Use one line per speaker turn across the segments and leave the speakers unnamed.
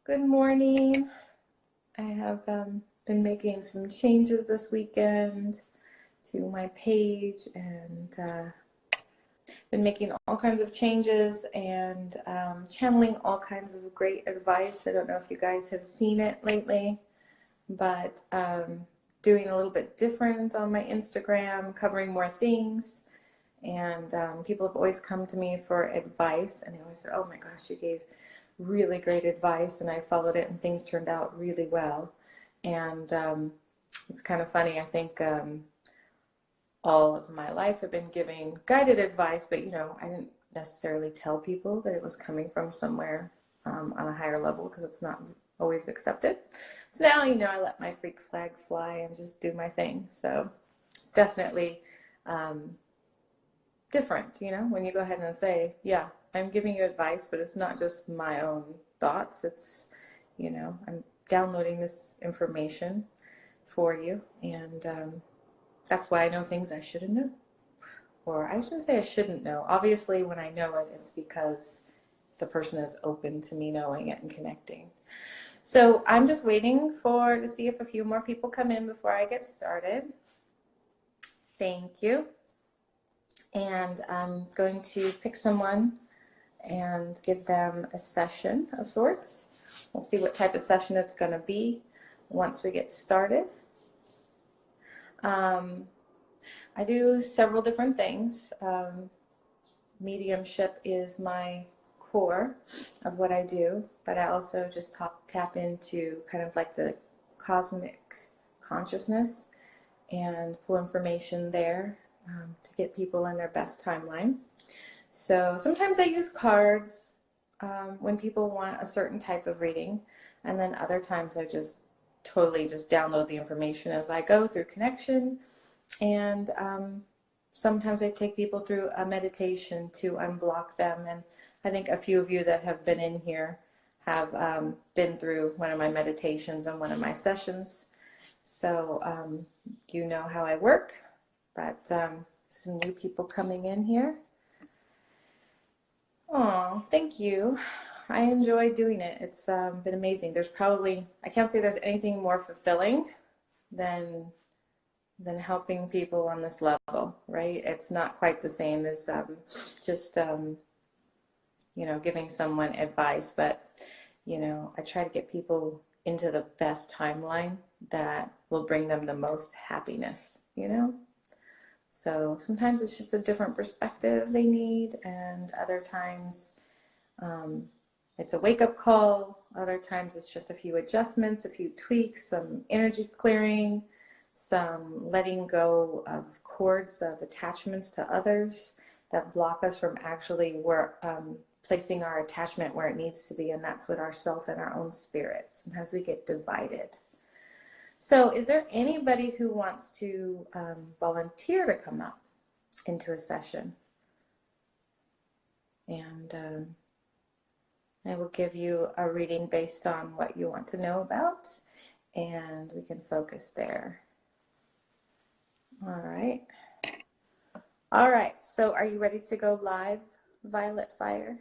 Good morning. I have been making some changes this weekend to my page and been making all kinds of changes and channeling all kinds of great advice. I don't know if you guys have seen it lately, but doing a little bit different on my Instagram, covering more things. And people have always come to me for advice, and they always say, oh my gosh, you gave really great advice, and I followed it, and things turned out really well. And it's kind of funny. I think all of my life I've been giving guided advice, but I didn't necessarily tell people that it was coming from somewhere on a higher level because it's not always accepted. So now, I let my freak flag fly and just do my thing. So it's definitely different, when you go ahead and say, yeah, I'm giving you advice, but it's not just my own thoughts. It's, I'm downloading this information for you, and that's why I know things I shouldn't know. Or I shouldn't say I shouldn't know. Obviously, when I know it, it's because the person is open to me knowing it and connecting. So I'm just waiting to see if a few more people come in before I get started. Thank you. And I'm going to pick someone and give them a session of sorts. We'll see what type of session it's going to be once we get started. I do several different things. Mediumship is my core of what I do, but I also just tap into kind of like the cosmic consciousness and pull information there to get people in their best timeline. So sometimes I use cards when people want a certain type of reading, and then other times I just totally just download the information as I go through connection. And sometimes I take people through a meditation to unblock them. And I think a few of you that have been in here have been through one of my meditations and one of my sessions. So you know how I work, but some new people coming in here. Oh, thank you. I enjoy doing it. It's been amazing. I can't say there's anything more fulfilling than helping people on this level, right? It's not quite the same as just, giving someone advice, but, I try to get people into the best timeline that will bring them the most happiness, So sometimes it's just a different perspective they need, and other times it's a wake-up call. Other times it's just a few adjustments, a few tweaks, some energy clearing, some letting go of cords of attachments to others that block us from actually placing our attachment where it needs to be, and that's with ourself and our own spirit. Sometimes we get divided. So is there anybody who wants to volunteer to come up into a session? And I will give you a reading based on what you want to know about, and we can focus there. All right. All right. So are you ready to go live, Violet Fire?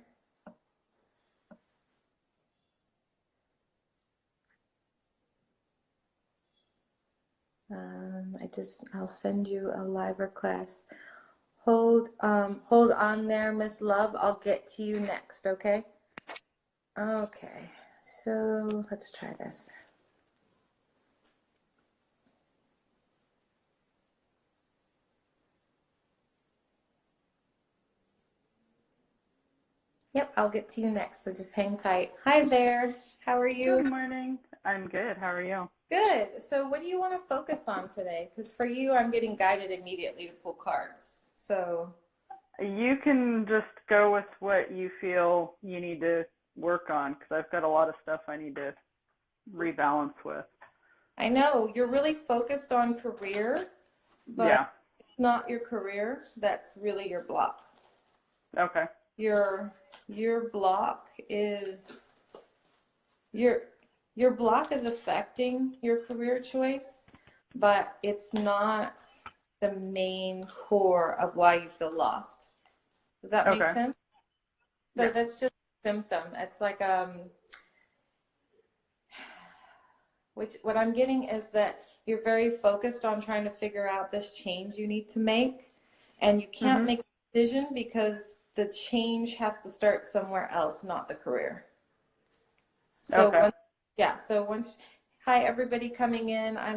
I'll send you a live request. Hold on there, Miss Love. I'll get to you next, okay? Okay, so let's try this. Yep, I'll get to you next, so just hang tight. Hi there. How are you?
Good morning. I'm good. How are you?
Good. So what do you want to focus on today? Because for you, I'm getting guided immediately to pull cards. So
you can just go with what you feel you need to work on, because I've got a lot of stuff I need to rebalance with.
I know you're really focused on career, but it's not your career that's really your block.
Okay.
Your block is your block is affecting your career choice, but it's not the main core of why you feel lost. Does that make sense? So that's just a symptom. It's like which what I'm getting is that you're very focused on trying to figure out this change you need to make, and you can't
Mhm.
make a decision because the change has to start somewhere else, not the career. So
Okay.
once, yeah, so once, hi everybody coming in. I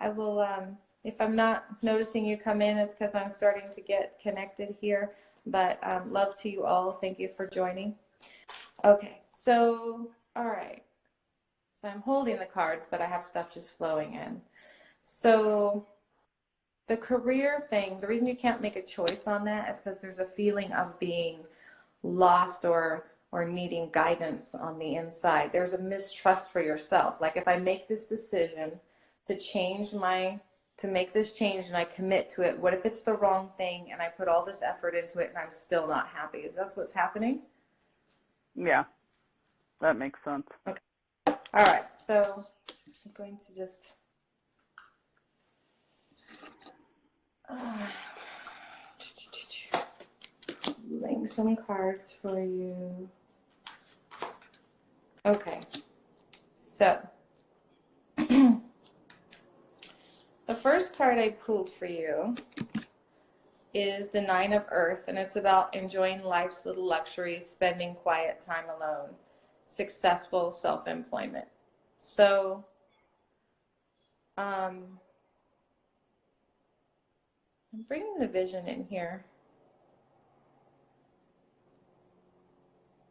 will, if I'm not noticing you come in, it's because I'm starting to get connected here. But love to you all. Thank you for joining. Okay, so all right. So I'm holding the cards, but I have stuff just flowing in. So the career thing, the reason you can't make a choice on that is because there's a feeling of being lost or needing guidance on the inside. There's a mistrust for yourself. Like if I make this decision to to make this change and I commit to it, what if it's the wrong thing and I put all this effort into it and I'm still not happy? Is that what's happening?
Yeah, that makes sense.
Okay. All right. So I'm going to just laying some cards for you. Okay. So the first card I pulled for you is the Nine of Earth, and it's about enjoying life's little luxuries, spending quiet time alone, successful self-employment. So, I'm bringing the vision in here.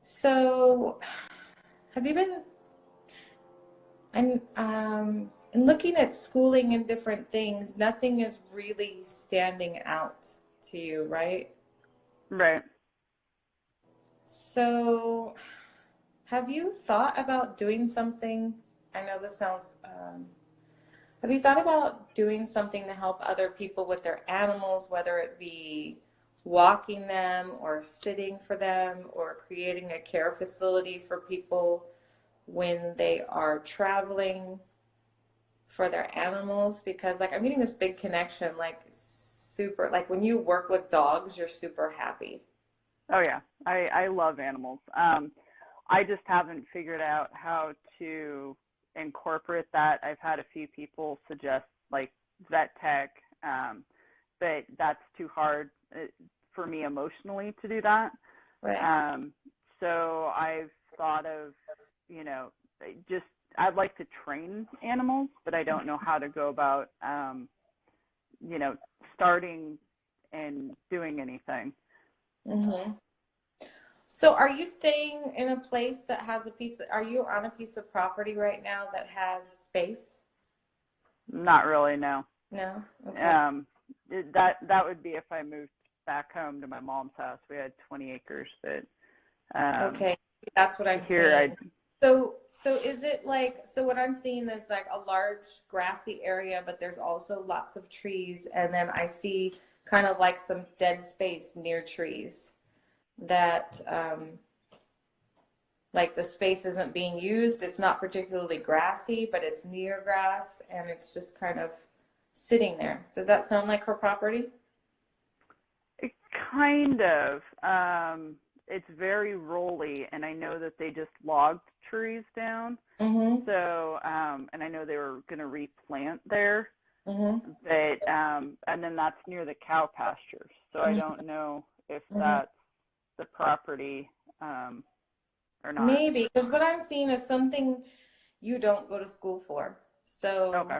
So, have you been, in looking at schooling and different things, nothing is really standing out to you, right?
Right.
So, have you thought about doing something? I know this sounds, have you thought about doing something to help other people with their animals, whether it be walking them or sitting for them or creating a care facility for people when they are traveling for their animals? Because like I'm getting this big connection, like super, like when you work with dogs, you're super happy.
Oh yeah, I love animals. I just haven't figured out how to incorporate that. I've had a few people suggest like vet tech, but that's too hard for me emotionally to do that.
Right.
Um, so I've thought of, you know, just I'd like to train animals, but I don't know how to go about, you know, starting and doing anything.
Mm-hmm. So are you staying in a place that has a piece of, are you on a piece of property right now that has space?
Not really, no.
No? Okay.
Um, that would be if I moved back home to my mom's house. We had 20 acres, but
Okay. That's what I'm
here I
seeing. So is it like, so what I'm seeing is like a large grassy area, but there's also lots of trees, and then I see kind of like some dead space near trees that like the space isn't being used. It's not particularly grassy, but it's near grass and it's just kind of sitting there. Does that sound like her property?
it kind of it's very rolly, and I know that they just logged trees down.
Mm-hmm.
So and I know they were going to replant there,
Mm-hmm.
but and then that's near the cow pasture. So I
Mm-hmm.
don't know if
Mm-hmm.
that's the property or not.
Maybe, because what I'm seeing is something you don't go to school for. So
Okay.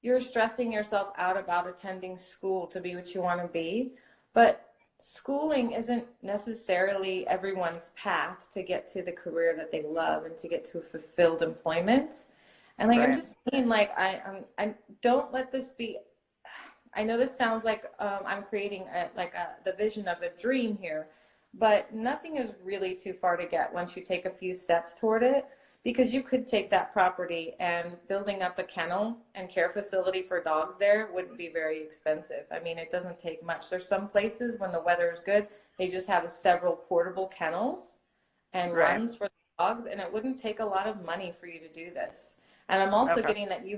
you're stressing yourself out about attending school to be what you want to be, but schooling isn't necessarily everyone's path to get to the career that they love and to get to fulfilled employment. And like I'm
Right.
just saying, like I don't let this be. I know this sounds like I'm creating the vision of a dream here, but nothing is really too far to get once you take a few steps toward it. Because you could take that property and building up a kennel and care facility for dogs there wouldn't be very expensive. I mean, it doesn't take much. There's some places when the weather is good, they just have several portable kennels and
Right.
runs for the dogs, and it wouldn't take a lot of money for you to do this. And I'm also
Okay.
getting that you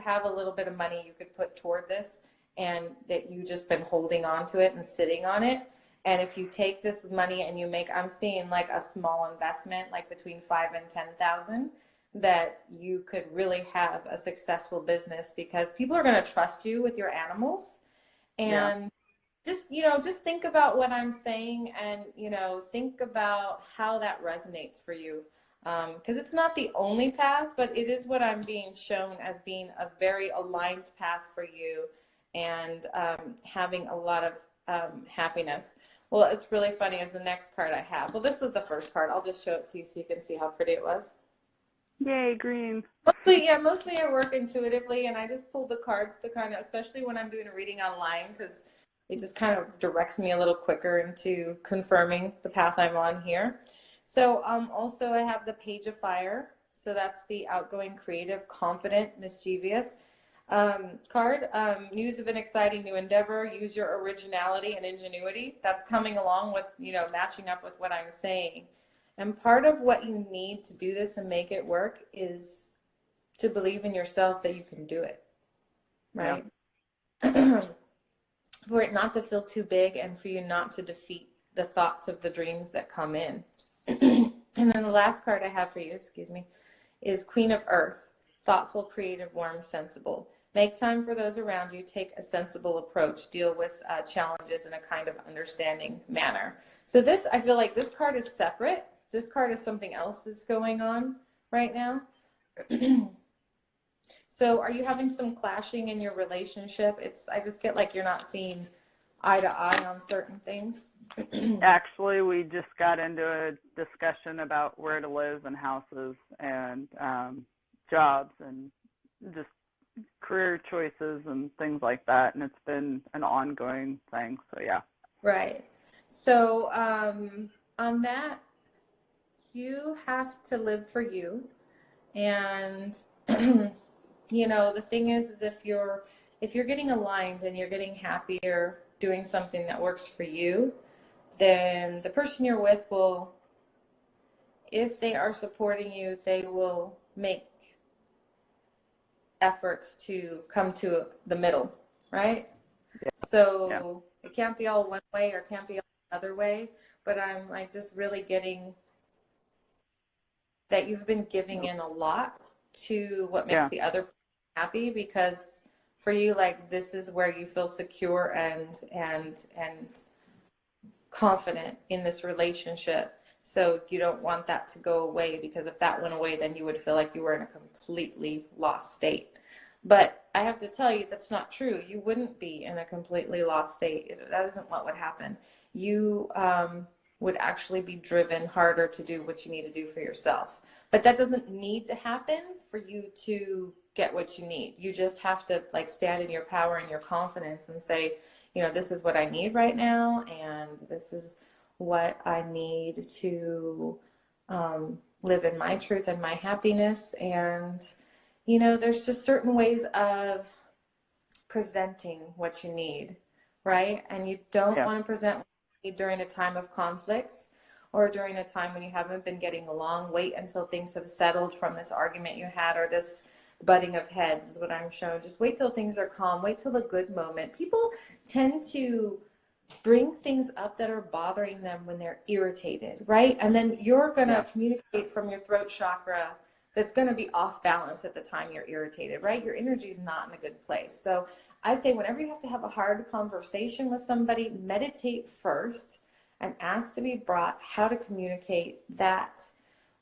have a little bit of money you could put toward this, and that you just been holding on to it and sitting on it. And if you take this money and you make, I'm seeing like a small investment, like between 5 and 10,000, that you could really have a successful business, because people are going to trust you with your animals.
Yeah.
And just think about what I'm saying, and, think about how that resonates for you. Because it's not the only path, but it is what I'm being shown as being a very aligned path for you, and having a lot of happiness. Well, it's really funny as the next card I have. Well, this was the first card. I'll just show it to you so you can see how pretty it was.
Yay, green.
Mostly I work intuitively, and I just pulled the cards to kind of, especially when I'm doing a reading online, because it just kind of directs me a little quicker into confirming the path I'm on here. So also I have the Page of Fire. So that's the outgoing, creative, confident, mischievous card. News of an exciting new endeavor. Use your originality and ingenuity. That's coming along with, matching up with what I'm saying. And part of what you need to do this and make it work is to believe in yourself that you can do it, right? Yeah. For it not to feel too big, and for you not to defeat the thoughts of the dreams that come in. And then the last card I have for you, excuse me, is Queen of Earth. Thoughtful, creative, warm, sensible. Make time for those around you. Take a sensible approach. Deal with challenges in a kind of understanding manner. So this, I feel like this card is separate. This card is something else that's going on right now. So are you having some clashing in your relationship? I just get like you're not seeing eye to eye on certain things.
Actually, we just got into a discussion about where to live and houses and jobs and just career choices and things like that. And it's been an ongoing thing. So, yeah.
Right. So on that, you have to live for you. And, the thing is if you're getting aligned and you're getting happier doing something that works for you, then the person you're with will, if they are supporting you, they will make efforts to come to the middle, right? Yeah. So It can't be all one way or can't be all another way, but I'm like just really getting that you've been giving in a lot to what makes the other happy, because for you, like, this is where you feel secure and confident in this relationship. So you don't want that to go away, because if that went away, then you would feel like you were in a completely lost state. But I have to tell you, that's not true. You wouldn't be in a completely lost state. That isn't what would happen. You would actually be driven harder to do what you need to do for yourself. But that doesn't need to happen for you to get what you need. You just have to like stand in your power and your confidence and say, this is what I need right now, and this is what I need to live in my truth and my happiness. And there's just certain ways of presenting what you need, right? And you don't want to present what you need during a time of conflict or during a time when you haven't been getting along. Wait until things have settled from this argument you had, or this butting of heads is what I'm showing. Just wait till things are calm. Wait till the good moment. People tend to bring things up that are bothering them when they're irritated, right? And then you're going to communicate from your throat chakra that's going to be off balance at the time you're irritated, right? Your energy is not in a good place. So I say, whenever you have to have a hard conversation with somebody, meditate first and ask to be brought how to communicate that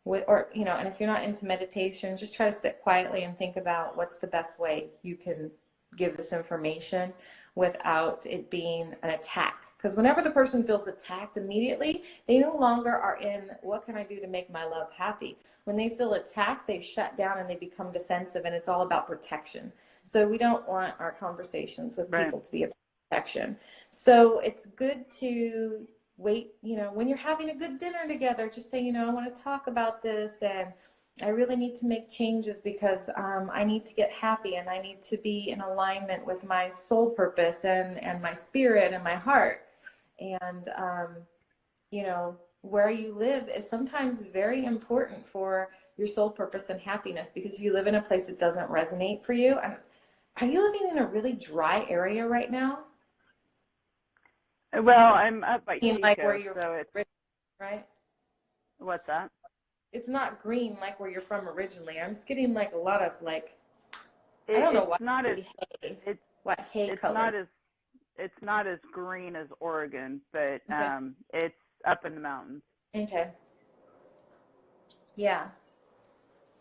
with, or, and if you're not into meditation, just try to sit quietly and think about what's the best way you can give this information without it being an attack. Because whenever the person feels attacked immediately, they no longer are in, what can I do to make my love happy? When they feel attacked, they shut down and they become defensive, and it's all about protection. So we don't want our conversations with people to be about protection. So it's good to wait, when you're having a good dinner together, just say, I want to talk about this, and I really need to make changes because I need to get happy, and I need to be in alignment with my soul purpose and my spirit and my heart. And, where you live is sometimes very important for your soul purpose and happiness, because if you live in a place that doesn't resonate for you, are you living in a really dry area right now?
Well, I'm up by Chico,
like where you're
so it's,
right?
What's that?
it's not green like where you're from originally. I'm just getting like a lot of like, I
It,
don't know
it's
why.
not as
Hay.
it's
What hay
it's
color?
not as green as Oregon, but
Okay.
it's up in the mountains.
Okay. Yeah.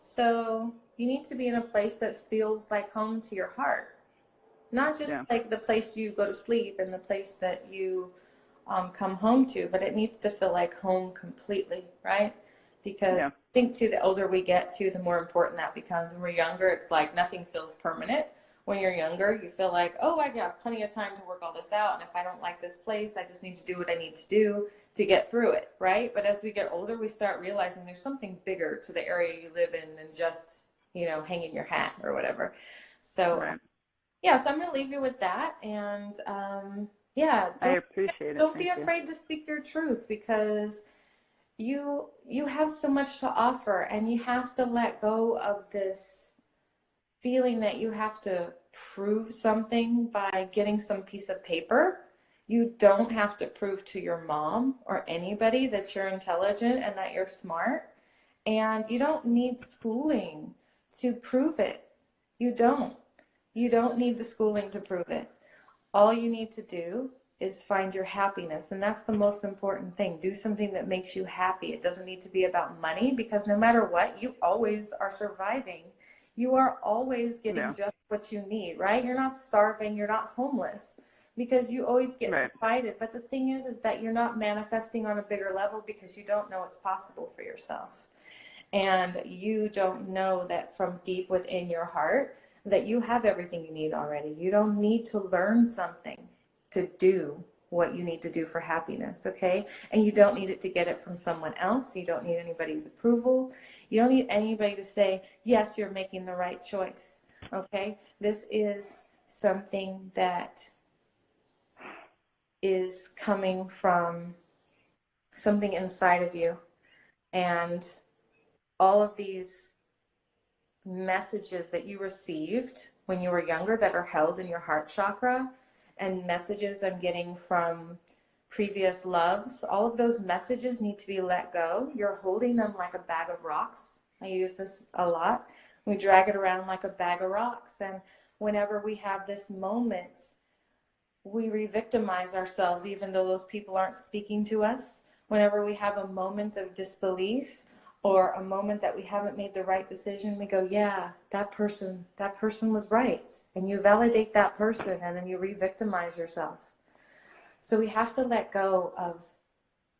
So you need to be in a place that feels like home to your heart, not just
Yeah,
like the place you go to sleep and the place that you come home to, but it needs to feel like home completely, right? Because
yeah,
I think too, the older we get to, the more important that becomes. When we're younger, it's like nothing feels permanent. When you're younger, you feel like, oh, I got plenty of time to work all this out. And if I don't like this place, I just need to do what I need to do to get through it, right? But as we get older, we start realizing there's something bigger to the area you live in than just, hanging your hat or whatever. So,
right.
yeah, so I'm going to leave you with that. And yeah,
I appreciate it.
don't be
Thank you.
afraid to speak your truth because you have so much to offer and you have to let go of this feeling that you have to prove something by getting some piece of paper. You don't have to prove to your mom or anybody that you're intelligent and that you're smart. And you don't need schooling to prove it. You don't. You don't need the schooling to prove it. All you need to do is find your happiness. And that's the most important thing. Do something that makes you happy. It doesn't need to be about money because no matter what, you always are surviving. You are always getting
Yeah,
just what you need, right? You're not starving. You're not homeless because you always get
right.
provided. But the thing is that you're not manifesting on a bigger level because you don't know it's possible for yourself. And you don't know that from deep within your heart that you have everything you need already. You don't need to learn something to do what you need to do for happiness, okay? And you don't need it to get it from someone else. You don't need anybody's approval. You don't need anybody to say, yes, you're making the right choice, okay? This is something that is coming from something inside of you. And all of these messages that you received when you were younger that are held in your heart chakra and messages I'm getting from previous loves, all of those messages need to be let go. You're holding them like a bag of rocks. I use this a lot. We drag it around like a bag of rocks. And whenever we have this moment, we re-victimize ourselves, even though those people aren't speaking to us. Whenever we have a moment of disbelief or a moment that we haven't made the right decision, we go, yeah, that person was right. And you validate that person and then you re-victimize yourself. So we have to let go of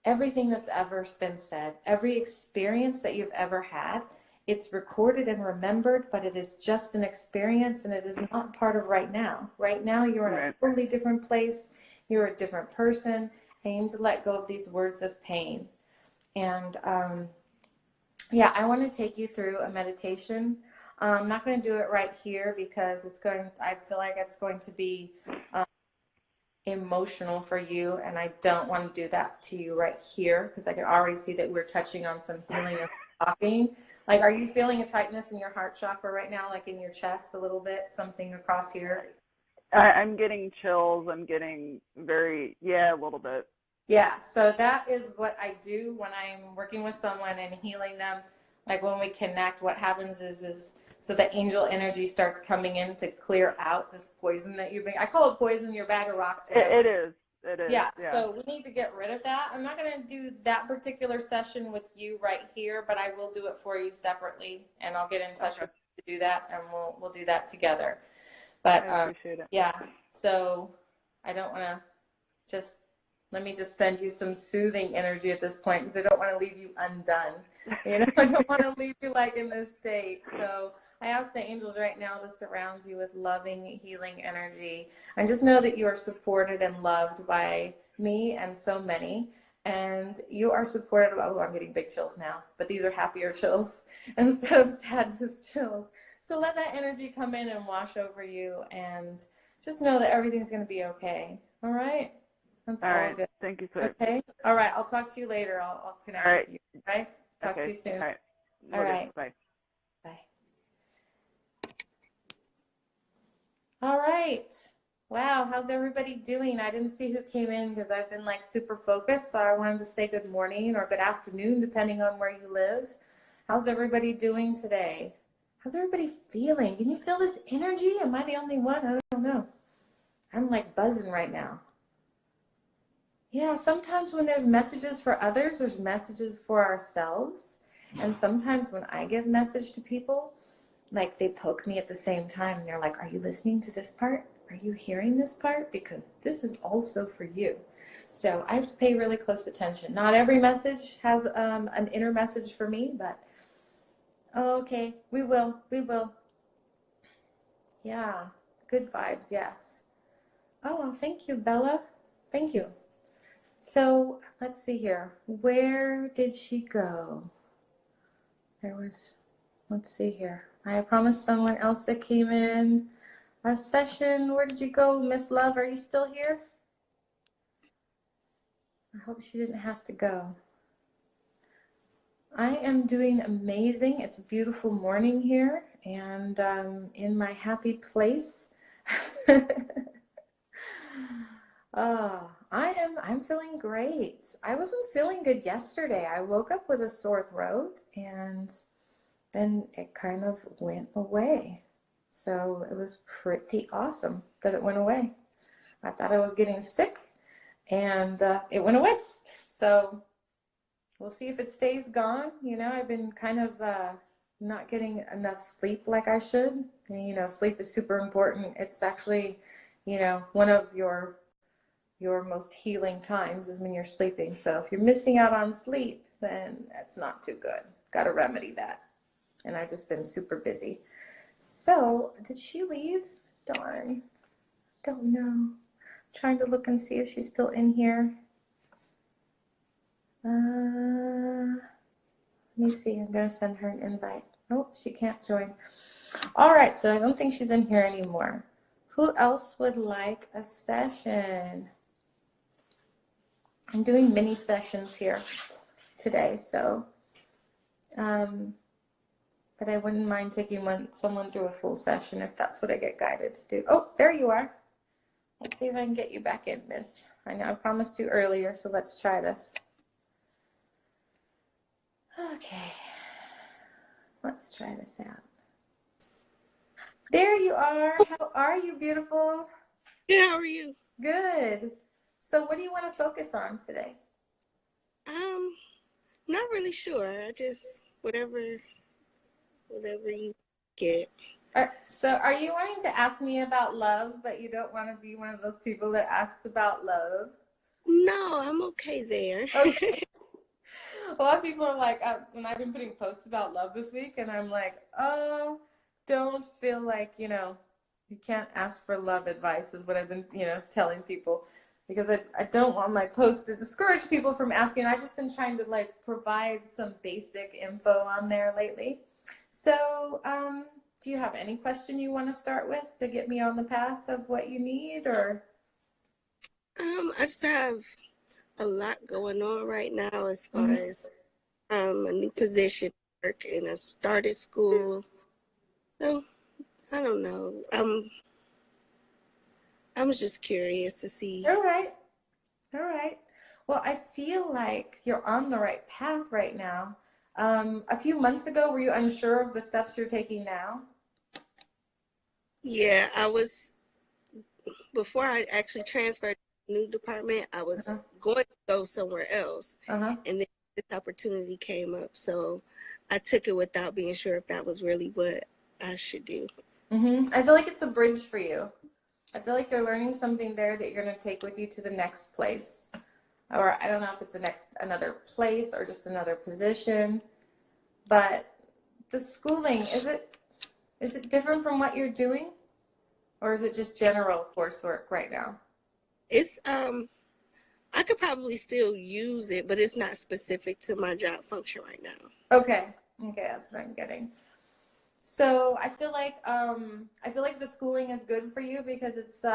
everything that's ever been said, every experience that you've ever had. It's recorded and remembered, but it is just an experience and it is not part of right now. Right now, you're in a
Right.
totally different place. You're a different person. And you need to let go of these words of pain. And yeah, I want to take you through a meditation. I'm not going to do it right here because I feel like it's going to be emotional for you, and I don't want to do that to you right here because I can already see that we're touching on some healing and talking. Like, are you feeling a tightness in your heart chakra right now, like in your chest a little bit, something across here?
I'm getting chills. I'm getting yeah, a little bit.
Yeah, so that is what I do when I'm working with someone and healing them. Like when we connect, what happens is so the angel energy starts coming in to clear out this poison that you've been. I call it poison, your bag of rocks, whatever.
It is. It is.
Yeah,
Yeah.
so we need to get rid of that. I'm not going to do that particular session with you right here, but I will do it for you separately, and I'll get in touch
Okay.
with you to do that, and we'll do that together. But
I appreciate it.
yeah, so I don't want to just let me just send you some soothing energy at this point because I don't want to leave you undone. I don't want to leave you like in this state. So I ask the angels right now to surround you with loving, healing energy. And just know that you are supported and loved by me and so many. And you are supported. Oh, I'm getting big chills now, but these are happier chills instead of sadness chills. So let that energy come in and wash over you. And just know that everything's going to be okay. All right? That's
All
all
right.
good.
Thank you, sir.
Okay. All right. I'll talk to you later. I'll
All
connect with
right.
you. All right. Talk to
Okay.
you soon.
All right.
All
Will do.
right.
Bye.
Bye. All right. Wow. How's everybody doing? I didn't see who came in because I've been like super focused. So I wanted to say good morning or good afternoon, depending on where you live. How's everybody doing today? How's everybody feeling? Can you feel this energy? Am I the only one? I don't know. I'm like buzzing right now. Yeah, sometimes when there's messages for others, there's messages for ourselves. And sometimes when I give message to people, like they poke me at the same time and they're like, are you listening to this part? Are you hearing this part? Because this is also for you. So I have to pay really close attention. Not every message has an inner message for me, but okay, we will. Yeah, good vibes, yes. Oh, well, thank you, Bella. Thank you. So let's see here. Where did she go? Let's see here. I promised someone else that came in a session. Where did you go, Miss Love? Are you still here? I hope she didn't have to go. I am doing amazing. It's a beautiful morning here and in my happy place. I'm feeling great. I wasn't feeling good yesterday. I woke up with a sore throat and then it kind of went away. So it was pretty awesome that it went away. I thought I was getting sick and it went away. So we'll see if it stays gone. You know, I've been kind of not getting enough sleep like I should. And, you know, sleep is super important. It's actually, you know, one of your most healing times is when you're sleeping. So if you're missing out on sleep, then that's not too good. Got to remedy that. And I've just been super busy. So did she leave? Darn. Don't know. Trying to look and see if she's still in here. Let me see. I'm going to send her an invite. Oh, she can't join. All right. So I don't think she's in here anymore. Who else would like a session? I'm doing mini sessions here today, so but I wouldn't mind taking someone through a full session if that's what I get guided to do. Oh, there you are. Let's see if I can get you back in, miss. I know I promised you earlier, so let's try this. Okay, let's try this out. There you are. How are you, beautiful?
Good, how are you?
Good. So what do you want to focus on today?
Not really sure. I just whatever you get.
So are you wanting to ask me about love, but you don't want to be one of those people that asks about love?
No, I'm okay there.
Okay. A lot of people are like, when I've been putting posts about love this week, and I'm like, oh, don't feel like, you know, you can't ask for love advice is what I've been, you know, telling people. Because I don't want my posts to discourage people from asking. I've just been trying to like provide some basic info on there lately. So, do you have any question you want to start with to get me on the path of what you need, or?
I just have a lot going on right now as far
Mhm.
as a new position, work, and I started school. So I don't know. I was just curious to see.
All right. All right. Well, I feel like you're on the right path right now. A few months ago, were you unsure of the steps you're taking now?
Yeah, I was before I actually transferred to the new department. I
Uh-huh.
was going to go somewhere else,
Uh-huh.
and then this opportunity came up, so I took it without being sure if that was really what I should do.
I feel like it's a bridge for you. I feel like you're learning something there that you're going to take with you to the next place. Or I don't know if it's another place or just another position, but the schooling, is it different from what you're doing? Or is it just general coursework right now?
It's I could probably still use it, but it's not specific to my job function right now.
Okay. Okay, that's what I'm getting. So I feel like the schooling is good for you because it's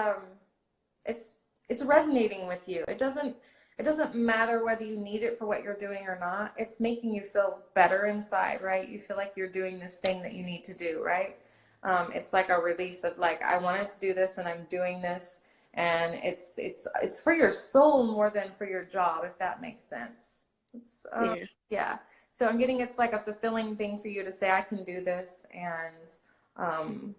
it's resonating with you. It doesn't matter whether you need it for what you're doing or not. It's making you feel better inside, right? You feel like you're doing this thing that you need to do, right? It's like a release of like I wanted to do this and I'm doing this, and it's for your soul more than for your job, if that makes sense. It's
Yeah.
yeah. So I'm getting it's like a fulfilling thing for you to say, I can do this. And,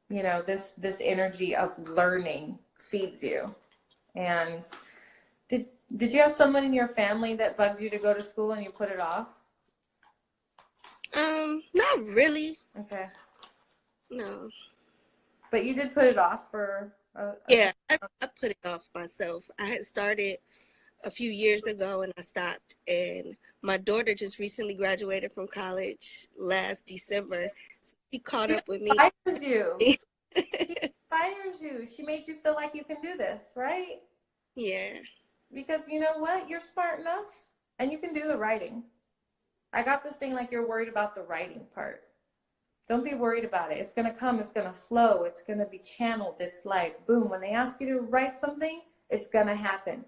you know, this energy of learning feeds you. And did you have someone in your family that bugged you to go to school and you put it off?
Not really.
Okay.
No.
But you did put it off for
Yeah, I put it off myself. I had started a few years ago and I stopped. And my daughter just recently graduated from college last December. So she caught
She
up with me.
inspires you. She inspires you. She made you feel like you can do this, right?
Yeah.
Because you know what? You're smart enough and you can do the writing. I got this thing like you're worried about the writing part. Don't be worried about it. It's going to come. It's going to flow. It's going to be channeled. It's like, boom, when they ask you to write something, it's going to happen.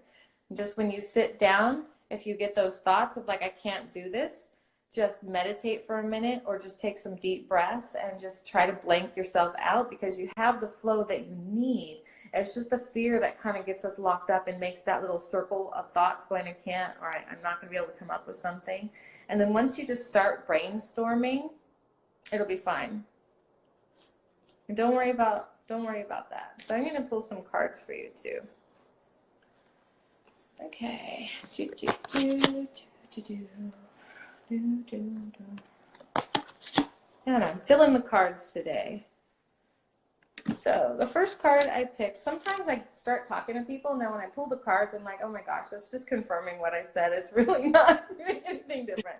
Just when you sit down, if you get those thoughts of like, I can't do this, just meditate for a minute or just take some deep breaths and just try to blank yourself out because you have the flow that you need. It's just the fear that kind of gets us locked up and makes that little circle of thoughts going, I can't, or I'm not going to be able to come up with something. And then once you just start brainstorming, it'll be fine. And don't worry about that. So I'm going to pull some cards for you too. Okay. And I'm filling the cards today. So the first card I picked, sometimes I start talking to people and then when I pull the cards, I'm like, oh my gosh, that's just confirming what I said. It's really not doing anything different.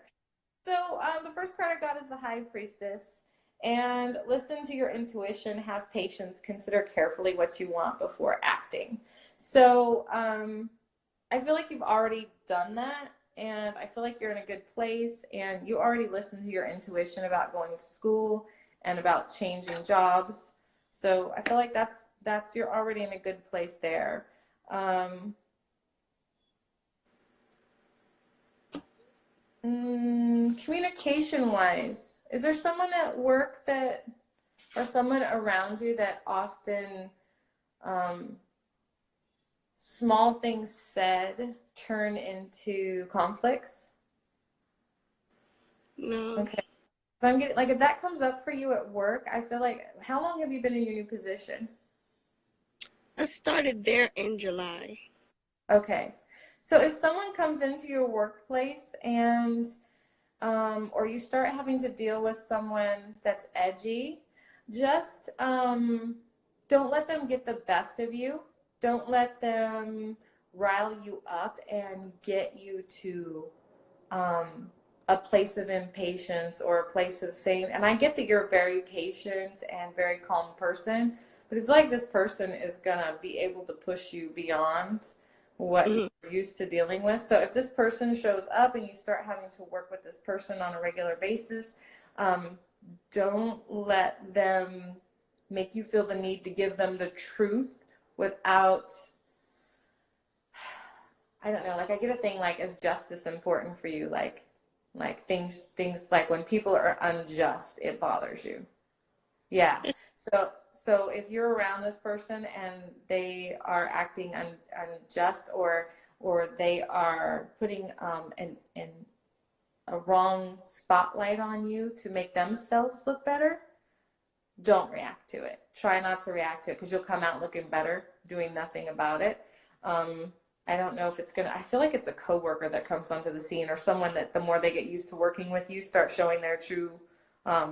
So the first card I got is the High Priestess. And listen to your intuition, have patience, consider carefully what you want before acting. So I feel like you've already done that, and I feel like you're in a good place, and you already listened to your intuition about going to school and about changing jobs. So I feel like that's you're already in a good place there. Communication wise, is there someone at work that, or someone around you that often small things said turn into conflicts?
No.
Okay. If I'm getting, like, if that comes up for you at work, I feel like, how long have you been in your new position?
I started there in July.
Okay. So if someone comes into your workplace and or you start having to deal with someone that's edgy, just don't let them get the best of you. Don't let them rile you up and get you to a place of impatience or a place of saying, and I get that you're a very patient and very calm person, but it's like this person is going to be able to push you beyond what
Mhm.
you're used to dealing with. So if this person shows up and you start having to work with this person on a regular basis, don't let them make you feel the need to give them the truth without, I don't know, like I get a thing like, is justice important for you? Like things like when people are unjust, it bothers you. Yeah. So if you're around this person and they are acting unjust or they are putting an a wrong spotlight on you to make themselves look better, don't react to it. Try not to react to it because you'll come out looking better doing nothing about it. I don't know if it's gonna, I feel like it's a coworker that comes onto the scene or someone that the more they get used to working with you start showing their true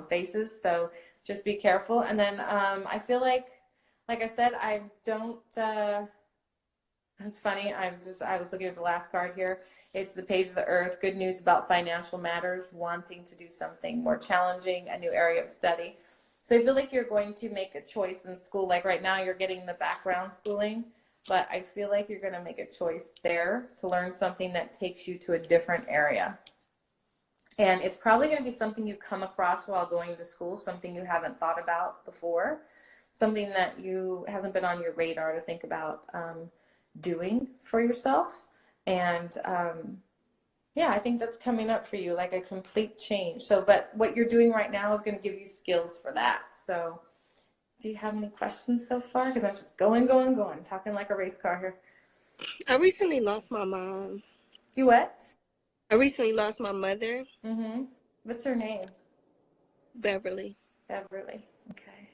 faces. So just be careful. And then I feel like I said, I don't, it's funny. I was looking at the last card here. It's the Page of the Earth. Good news about financial matters, wanting to do something more challenging, a new area of study. So I feel like you're going to make a choice in school. Like right now you're getting the background schooling, but I feel like you're going to make a choice there to learn something that takes you to a different area. And it's probably going to be something you come across while going to school, something you haven't thought about before, something that you hasn't been on your radar to think about doing for yourself. And yeah, I think that's coming up for you, like a complete change. So, but what you're doing right now is going to give you skills for that. So do you have any questions so far? Because I'm just going, talking like a race car here.
I recently lost my mom.
You what?
I recently lost my mother,
Mm-hmm. What's her name?
Beverly.
Beverly. Okay.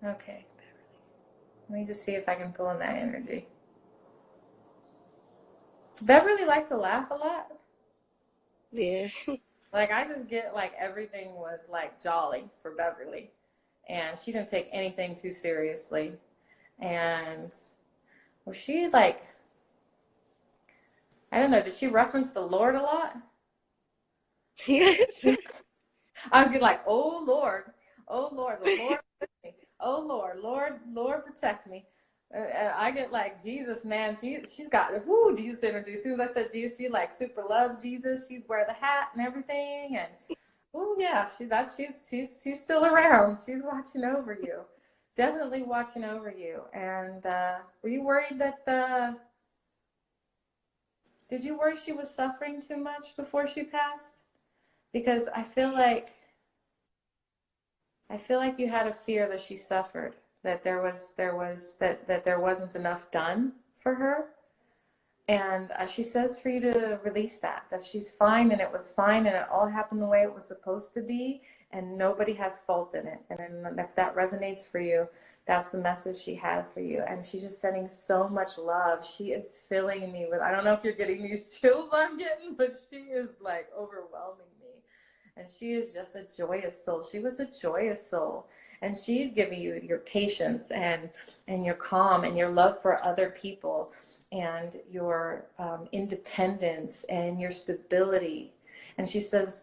Okay, Beverly. Let me just see if I can pull in that energy. Beverly liked to laugh a lot.
Yeah.
Like I just get like everything was like jolly for Beverly. And she didn't take anything too seriously. And was she like, I don't know, did she reference the Lord a lot?
Yes.
I was getting like, oh Lord, the Lord with me. Oh Lord, protect me. And I get like, Jesus, man, she's got whoo, Jesus energy. As soon as I said Jesus, she like super loved Jesus. She'd wear the hat and everything. And oh yeah, she's still around. She's watching over you. Definitely watching over you. And were you worried that did you worry she was suffering too much before she passed? Because I feel like you had a fear that she suffered, that there wasn't enough done for her. And she says for you to release that she's fine and it was fine and it all happened the way it was supposed to be and nobody has fault in it. And if that resonates for you, that's the message she has for you. And she's just sending so much love. She is filling me with, I don't know if you're getting these chills I'm getting, but she is like overwhelming me. And she is just a joyous soul. She was a joyous soul. And she's giving you your patience and your calm and your love for other people and your independence and your stability. And she says,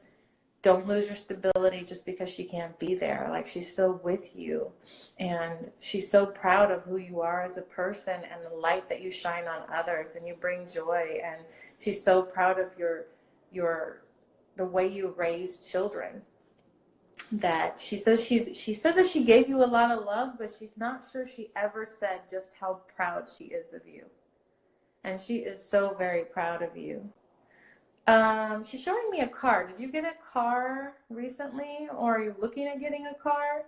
don't lose your stability just because she can't be there. Like she's still with you. And she's so proud of who you are as a person and the light that you shine on others and you bring joy. And she's so proud of the way you raise children. That she says that she gave you a lot of love, but she's not sure she ever said just how proud she is of you. And she is so very proud of you. She's showing me a car. Did you get a car recently, or are you looking at getting a car?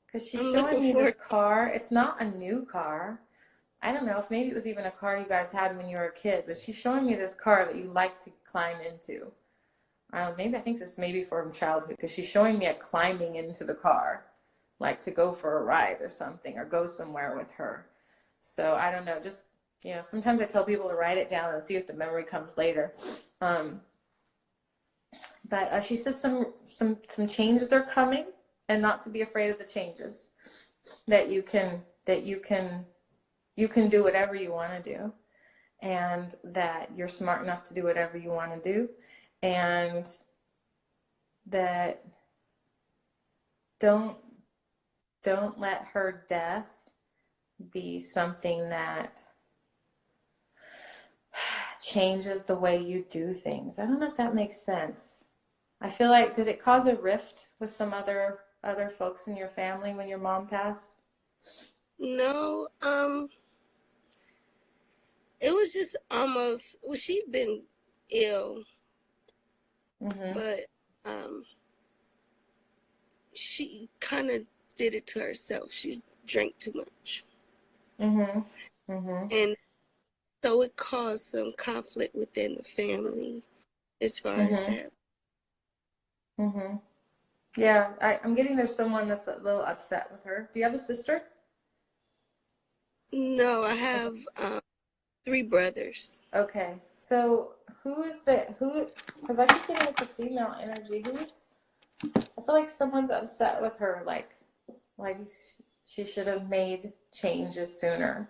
Because she's
I'm
showing
looking
me
for.
this car. It's not a new car. I don't know if maybe it was even a car you guys had when you were a kid, but she's showing me this car that you like to climb into. Maybe I think this may be from childhood because she's showing me a climbing into the car, like to go for a ride or something or go somewhere with her. So I don't know, just sometimes I tell people to write it down and see if the memory comes later. But she says some changes are coming, and not to be afraid of the changes. That you can do whatever you want to do, and that you're smart enough to do whatever you want to do, and that don't let her death be something that changes the way you do things. I don't know if that makes sense. I feel like, did it cause a rift with some other folks in your family when your mom passed?
No, it was just almost, well, she'd been ill,
Mm-hmm.
but she kind of did it to herself. She drank too much.
Mm-hmm. Mm-hmm.
And so it caused some conflict within the family as far as
Mm-hmm.
that.
Mm-hmm. Yeah, I'm getting there's someone that's a little upset with her. Do you have a sister?
No, I have 3 brothers.
Okay. So because I keep getting it's a female energy. I feel like someone's upset with her, like she should have made changes sooner.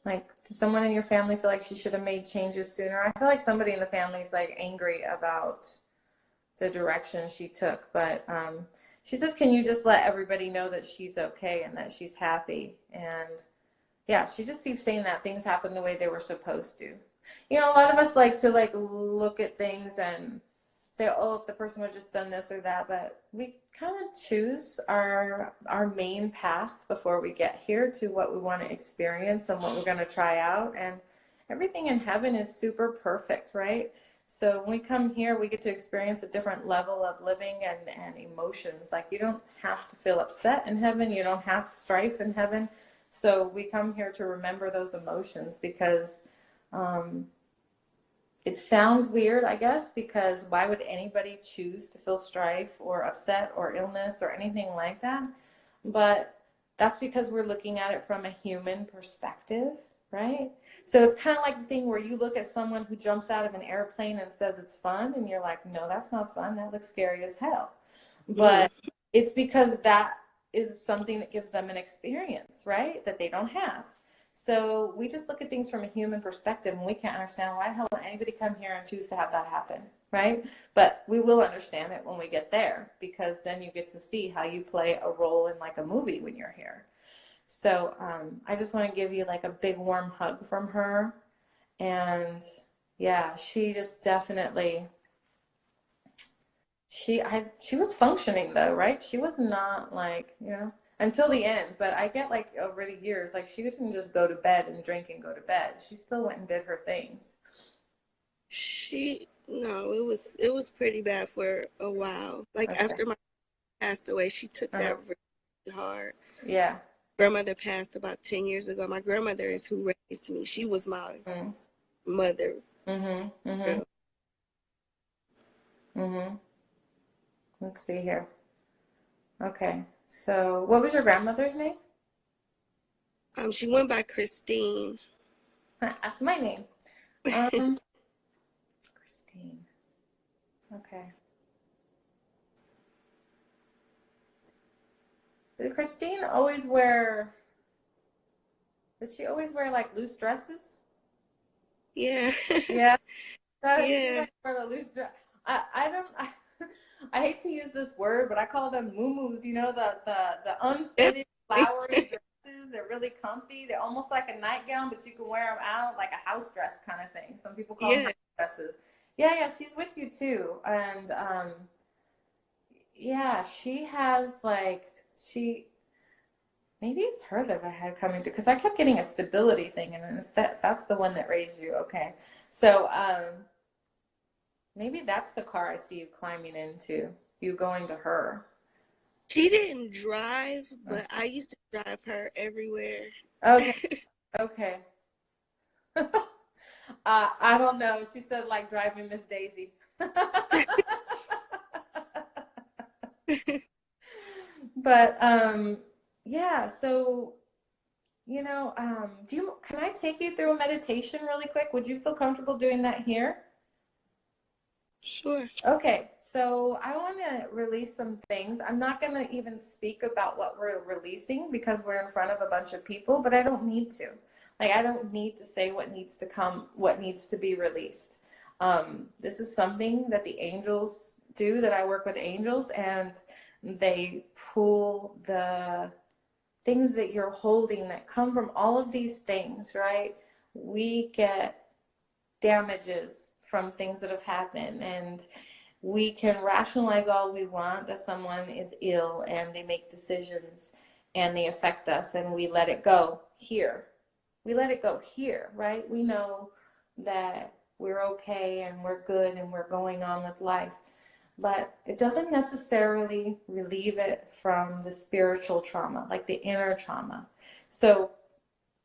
Like, does someone in your family feel like she should have made changes sooner? I feel like somebody in the family is like angry about the direction she took. But she says, can you just let everybody know that she's okay and that she's happy? And yeah, she just keeps saying that things happen the way they were supposed to. A lot of us like to look at things and say, oh, if the person would have just done this or that, but we kind of choose our main path before we get here to what we want to experience and what we're going to try out. And everything in heaven is super perfect, right? So when we come here, we get to experience a different level of living and emotions. Like, you don't have to feel upset in heaven. You don't have strife in heaven. So we come here to remember those emotions because it sounds weird, I guess, because why would anybody choose to feel strife or upset or illness or anything like that? But that's because we're looking at it from a human perspective, right? So it's kind of like the thing where you look at someone who jumps out of an airplane and says it's fun, and you're like, no, that's not fun. That looks scary as hell.
Mm.
But it's because that is something that gives them an experience, right? That they don't have. So we just look at things from a human perspective, and we can't understand why the hell would anybody come here and choose to have that happen, right? But we will understand it when we get there, because then you get to see how you play a role in like a movie when you're here. So I just want to give you like a big warm hug from her. And yeah, she just definitely, she was functioning though, right? She was not like, until the end. But I get like over the years, like she didn't just go to bed and drink and go to bed. She still went and did her things.
No, it was pretty bad for a while. Like
Okay.
after my passed away, she took
Uh-huh.
that really hard.
Yeah.
Grandmother passed about 10 years ago. My grandmother is who raised me. She was my
Mm.
mother.
Mhm. Mhm.
Girl.
Mhm. Let's see here. Okay. So, what was your grandmother's name?
She went by Christine.
That's my name. Um, Christine. Okay. Did Christine always wear? Did she always wear like loose dresses?
Yeah.
Yeah. She
Yeah.
like wear the loose dress. I don't. I hate to use this word, but I call them muumuus. You know, the unfitted flowery dresses. They're really comfy. They're almost like a nightgown, but you can wear them out like a house dress kind of thing. Some people call them
Yeah.
house dresses. Yeah, yeah, she's with you too. And yeah, she has like she maybe it's her that I had coming through because I kept getting a stability thing, and if that's the one that raised you, okay. So maybe that's the car I see you climbing into. You going to her.
She didn't drive,
Uh,
but I used to drive her everywhere.
Okay, okay. I don't know. She said like driving Miss Daisy. But yeah, so can I take you through a meditation really quick? Would you feel comfortable doing that here?
Sure.
Okay, so I want to release some things. I'm not going to even speak about what we're releasing because we're in front of a bunch of people, but I don't need to. Like, I don't need to say what needs to come, what needs to be released. This is something that the angels do, that I work with angels, and they pull the things that you're holding that come from all of these things, right? We get damages from things that have happened, and we can rationalize all we want that someone is ill and they make decisions and they affect us, and we let it go here. We let it go here, right? We know that we're okay and we're good and we're going on with life, but it doesn't necessarily relieve it from the spiritual trauma, like the inner trauma. So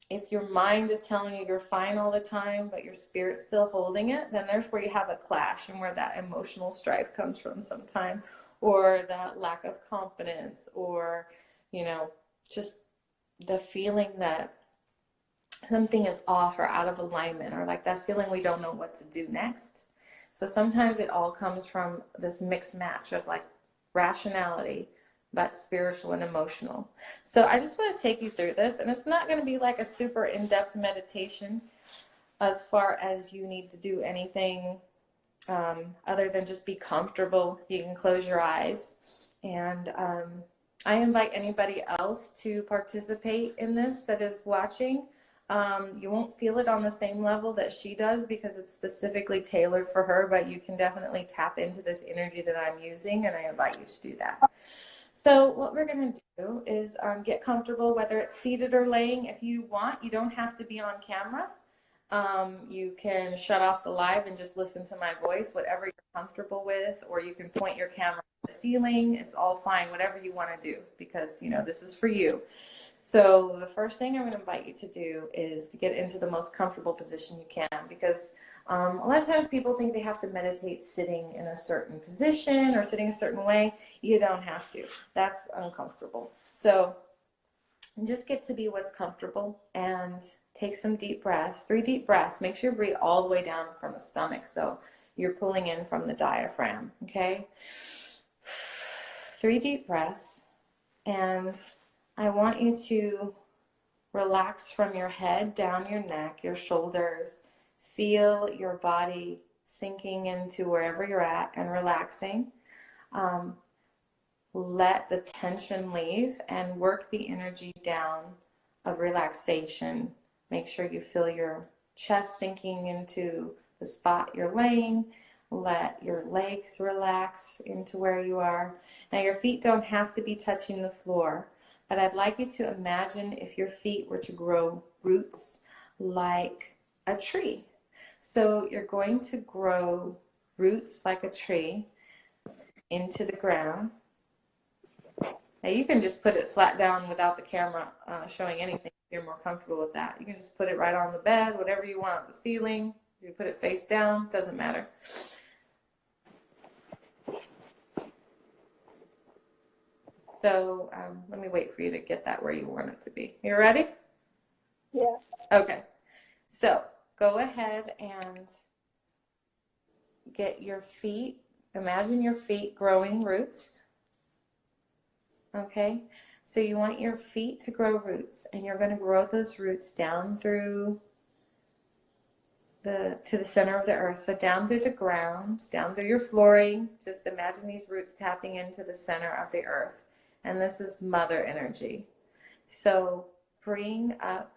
if your mind is telling you you're fine all the time, but your spirit's still holding it, then there's where you have a clash and where that emotional strife comes from sometime, or that lack of confidence, or, just the feeling that something is off or out of alignment, or like that feeling we don't know what to do next. So sometimes it all comes from this mixed match of like rationality, but spiritual and emotional. So I just want to take you through this, and it's not going to be like a super in-depth meditation as far as you need to do anything other than just be comfortable. You can close your eyes, and I invite anybody else to participate in this that is watching. You won't feel it on the same level that she does because it's specifically tailored for her, but you can definitely tap into this energy that I'm using, and I invite you to do that. So what we're going to do is get comfortable, whether it's seated or laying. If you want, you don't have to be on camera. You can shut off the live and just listen to my voice, whatever you're comfortable with, or you can point your camera the ceiling. It's all fine, whatever you want to do, because, you know, this is for you. So the first thing I'm going to invite you to do is to get into the most comfortable position you can, because a lot of times people think they have to meditate sitting in a certain position or sitting a certain way. You don't have to. That's uncomfortable. So just get to be what's comfortable and take some deep breaths, 3 deep breaths. Make sure you breathe all the way down from the stomach, so you're pulling in from the diaphragm, okay? 3 deep breaths, and I want you to relax from your head down your neck, your shoulders. Feel your body sinking into wherever you're at and relaxing. Let the tension leave and work the energy down of relaxation. Make sure you feel your chest sinking into the spot you're laying. Let your legs relax into where you are. Now, your feet don't have to be touching the floor, but I'd like you to imagine if your feet were to grow roots like a tree. So you're going to grow roots like a tree into the ground. Now, you can just put it flat down without the camera showing anything if you're more comfortable with that. You can just put it right on the bed, whatever you want, the ceiling. You put it face down, doesn't matter. So let me wait for you to get that where you want it to be. You ready?
Yeah.
Okay. So go ahead and get your feet, imagine your feet growing roots. Okay, so you want your feet to grow roots, and you're going to grow those roots down through to the center of the earth. So down through the ground, down through your flooring. Just imagine these roots tapping into the center of the earth. And this is mother energy. So bring up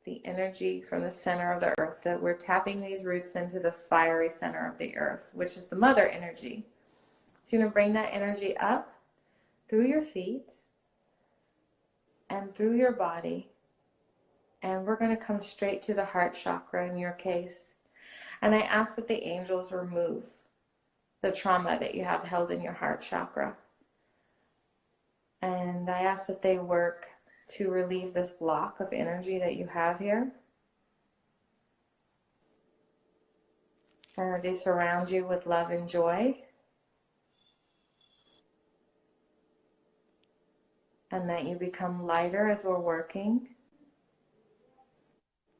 the energy from the center of the earth, that we're tapping these roots into the fiery center of the earth, which is the mother energy. So you're going to bring that energy up through your feet and through your body, and we're going to come straight to the heart chakra in your case. And I ask that the angels remove the trauma that you have held in your heart chakra, and I ask that they work to relieve this block of energy that you have here. They surround you with love and joy, and that you become lighter as we're working.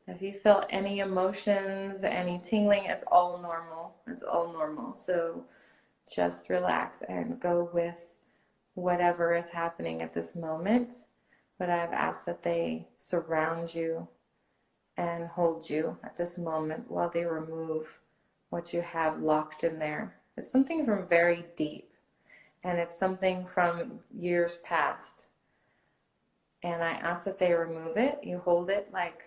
If you feel any emotions, any tingling, it's all normal. It's all normal. So just relax and go with whatever is happening at this moment. But I've asked that they surround you and hold you at this moment while they remove what you have locked in there. It's something from very deep, and it's something from years past. And I ask that they remove it. You hold it like,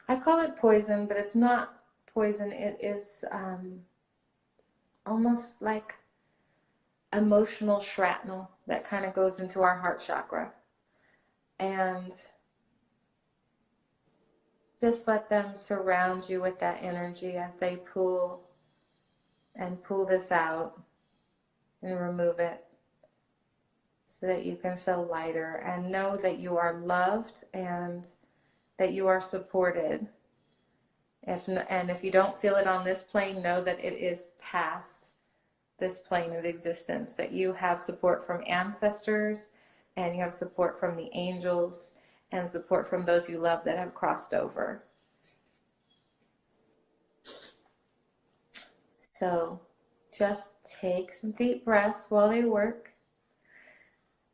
I call it poison, but it's not poison. It is almost like emotional shrapnel that kind of goes into our heart chakra. And just let them surround you with that energy as they pull this out and remove it, so that you can feel lighter and know that you are loved and that you are supported. If you don't feel it on this plane, know that it is past this plane of existence, that you have support from ancestors, and you have support from the angels, and support from those you love that have crossed over. So just take some deep breaths while they work.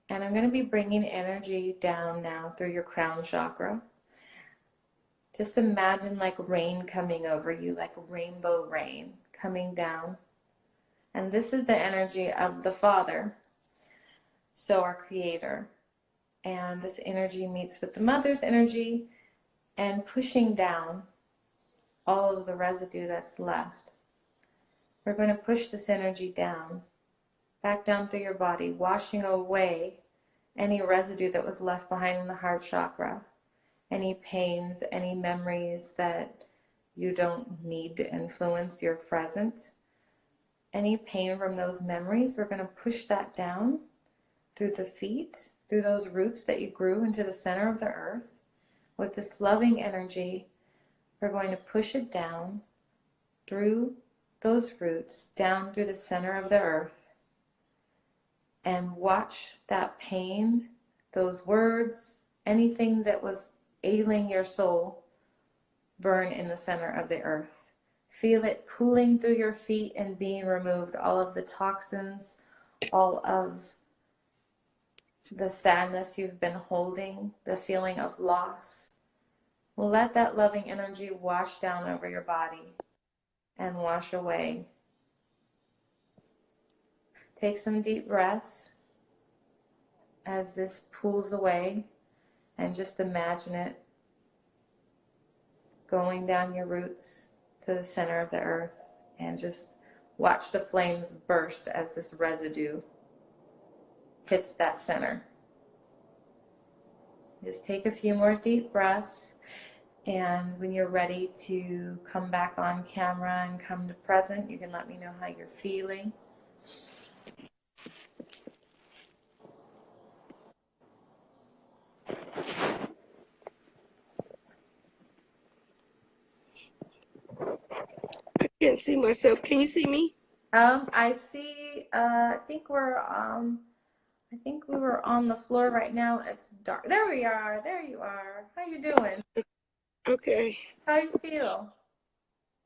And I'm going to be bringing energy down now through your crown chakra. Just imagine like rain coming over you, like rainbow rain coming down. And this is the energy of the Father, so our Creator. And this energy meets with the Mother's energy and pushing down all of the residue that's left. We're going to push this energy down, back down through your body, washing away any residue that was left behind in the heart chakra, any pains, any memories that you don't need to influence your present. any pain from those memories, we're going to push that down through the feet, through those roots that you grew into the center of the earth. With this loving energy, we're going to push it down through those roots, down through the center of the earth, and watch that pain, those words, anything that was ailing your soul, burn in the center of the earth. Feel it pooling through your feet and being removed, all of the toxins, all of the sadness you've been holding, the feeling of loss. Let that loving energy wash down over your body and wash away. Take some deep breaths as this pools away, and just imagine it going down your roots to the center of the earth, and just watch the flames burst as this residue hits that center. Just take a few more deep breaths, and when you're ready to come back on camera and come to present, you can let me know how you're feeling.
I can't see myself. Can you see me?
I see, I think we were on the floor right now. It's dark. There we are. There you are. How you doing?
Okay.
How you feel?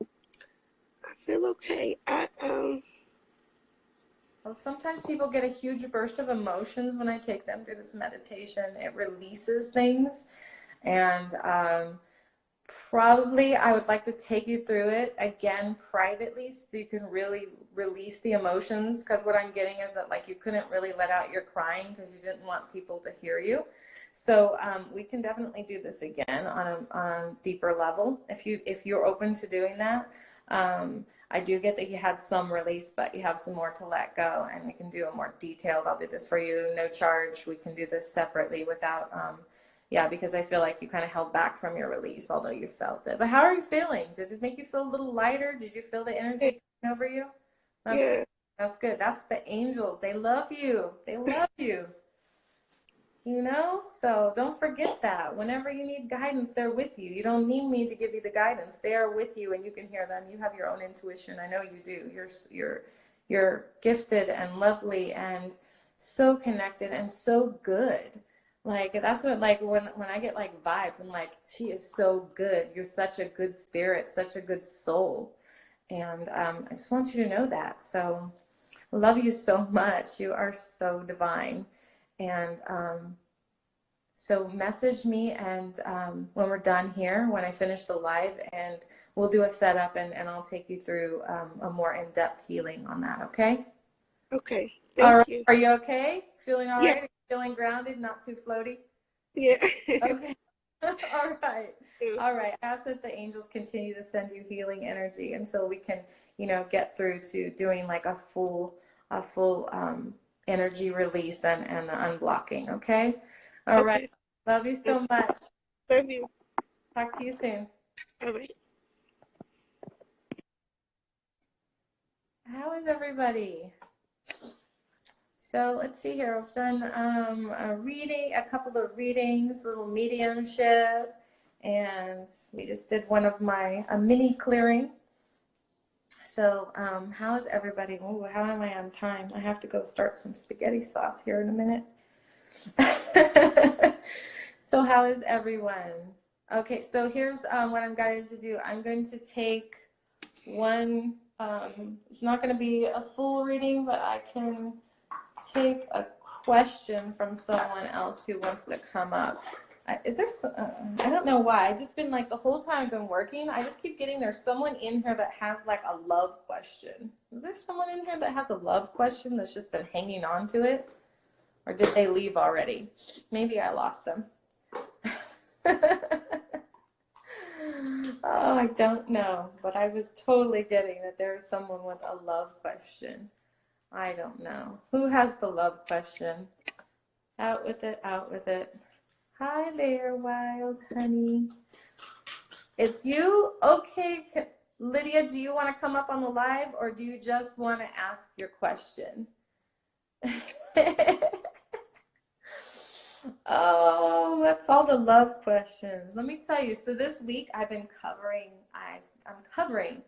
I feel okay.
Well, sometimes people get a huge burst of emotions when I take them through this meditation. It releases things, and probably I would like to take you through it again privately so you can really release the emotions, because what I'm getting is that like you couldn't really let out your crying because you didn't want people to hear you. So we can definitely do this again on a deeper level if you're open to doing that. I do get that you had some release, but you have some more to let go, and we can do a more detailed. I'll do this for you, no charge. We can do this separately without yeah, because I feel like you kind of held back from your release, although you felt it. But how are you feeling? Did it make you feel a little lighter? Did you feel the energy coming over you?
Yeah.
That's good. That's the angels. They love you. They love you. You know? So don't forget that. Whenever you need guidance, they're with you. You don't need me to give you the guidance. They are with you, and you can hear them. You have your own intuition. I know you do. You're gifted and lovely and so connected and so good. Like that's what, like when I get like vibes, I'm like, she is so good. You're such a good spirit, such a good soul. And I just want you to know that. So I love you so much. You are so divine. And so message me, and when we're done here, when I finish the live, and we'll do a setup, and I'll take you through a more in-depth healing on that, okay?
Okay.
All right.
Thank you.
Are you okay? Feeling all
Yeah.
right? Are you feeling grounded, not too floaty?
Yeah.
Okay. All right. All right. Ask that the angels continue to send you healing energy until we can, get through to doing like a full energy release and unblocking. Okay. All right.
Okay.
Love you so much.
Love you.
Talk to you soon.
All right.
How is everybody? So let's see here. I've done a couple of readings, little mediumship, and we just did a mini clearing. So how is everybody? Ooh, how am I on time? I have to go start some spaghetti sauce here in a minute. So how is everyone? Okay, so here's what I'm guided to do. I'm going to take one, it's not going to be a full reading, but I can take a question from someone else who wants to come up. Is there I don't know why. I just been like the whole time I've been working, I just keep getting there's someone in here that has like a love question. Is there someone in here that has a love question that's just been hanging on to it? Or did they leave already? Maybe I lost them. Oh, I don't know, but I was totally getting that there's someone with a love question. I don't know. Who has the love question? Out with it, out with it. Hi there, wild honey. It's you? Okay, Lydia, do you want to come up on the live or do you just want to ask your question? Oh, that's all the love questions. Let me tell you. So this week I'm covering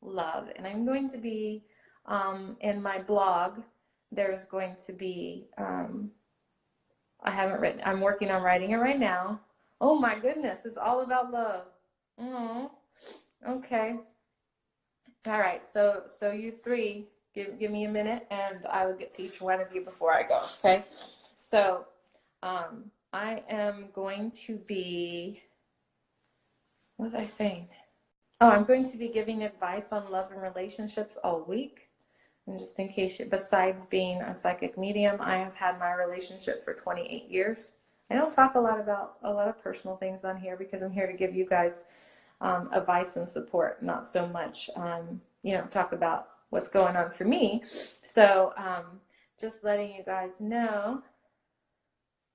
love, and I'm going to be in my blog. There's going to be I'm working on writing it right now. Oh my goodness, it's all about love. Oh, okay. All right. So you three, give me a minute, and I will get to each one of you before I go. Okay. So. I am going to be, what was I saying? Oh, I'm going to be giving advice on love and relationships all week. And just in case, besides being a psychic medium, I have had my relationship for 28 years. I don't talk about a lot of personal things on here because I'm here to give you guys advice and support, not so much, talk about what's going on for me. So just letting you guys know.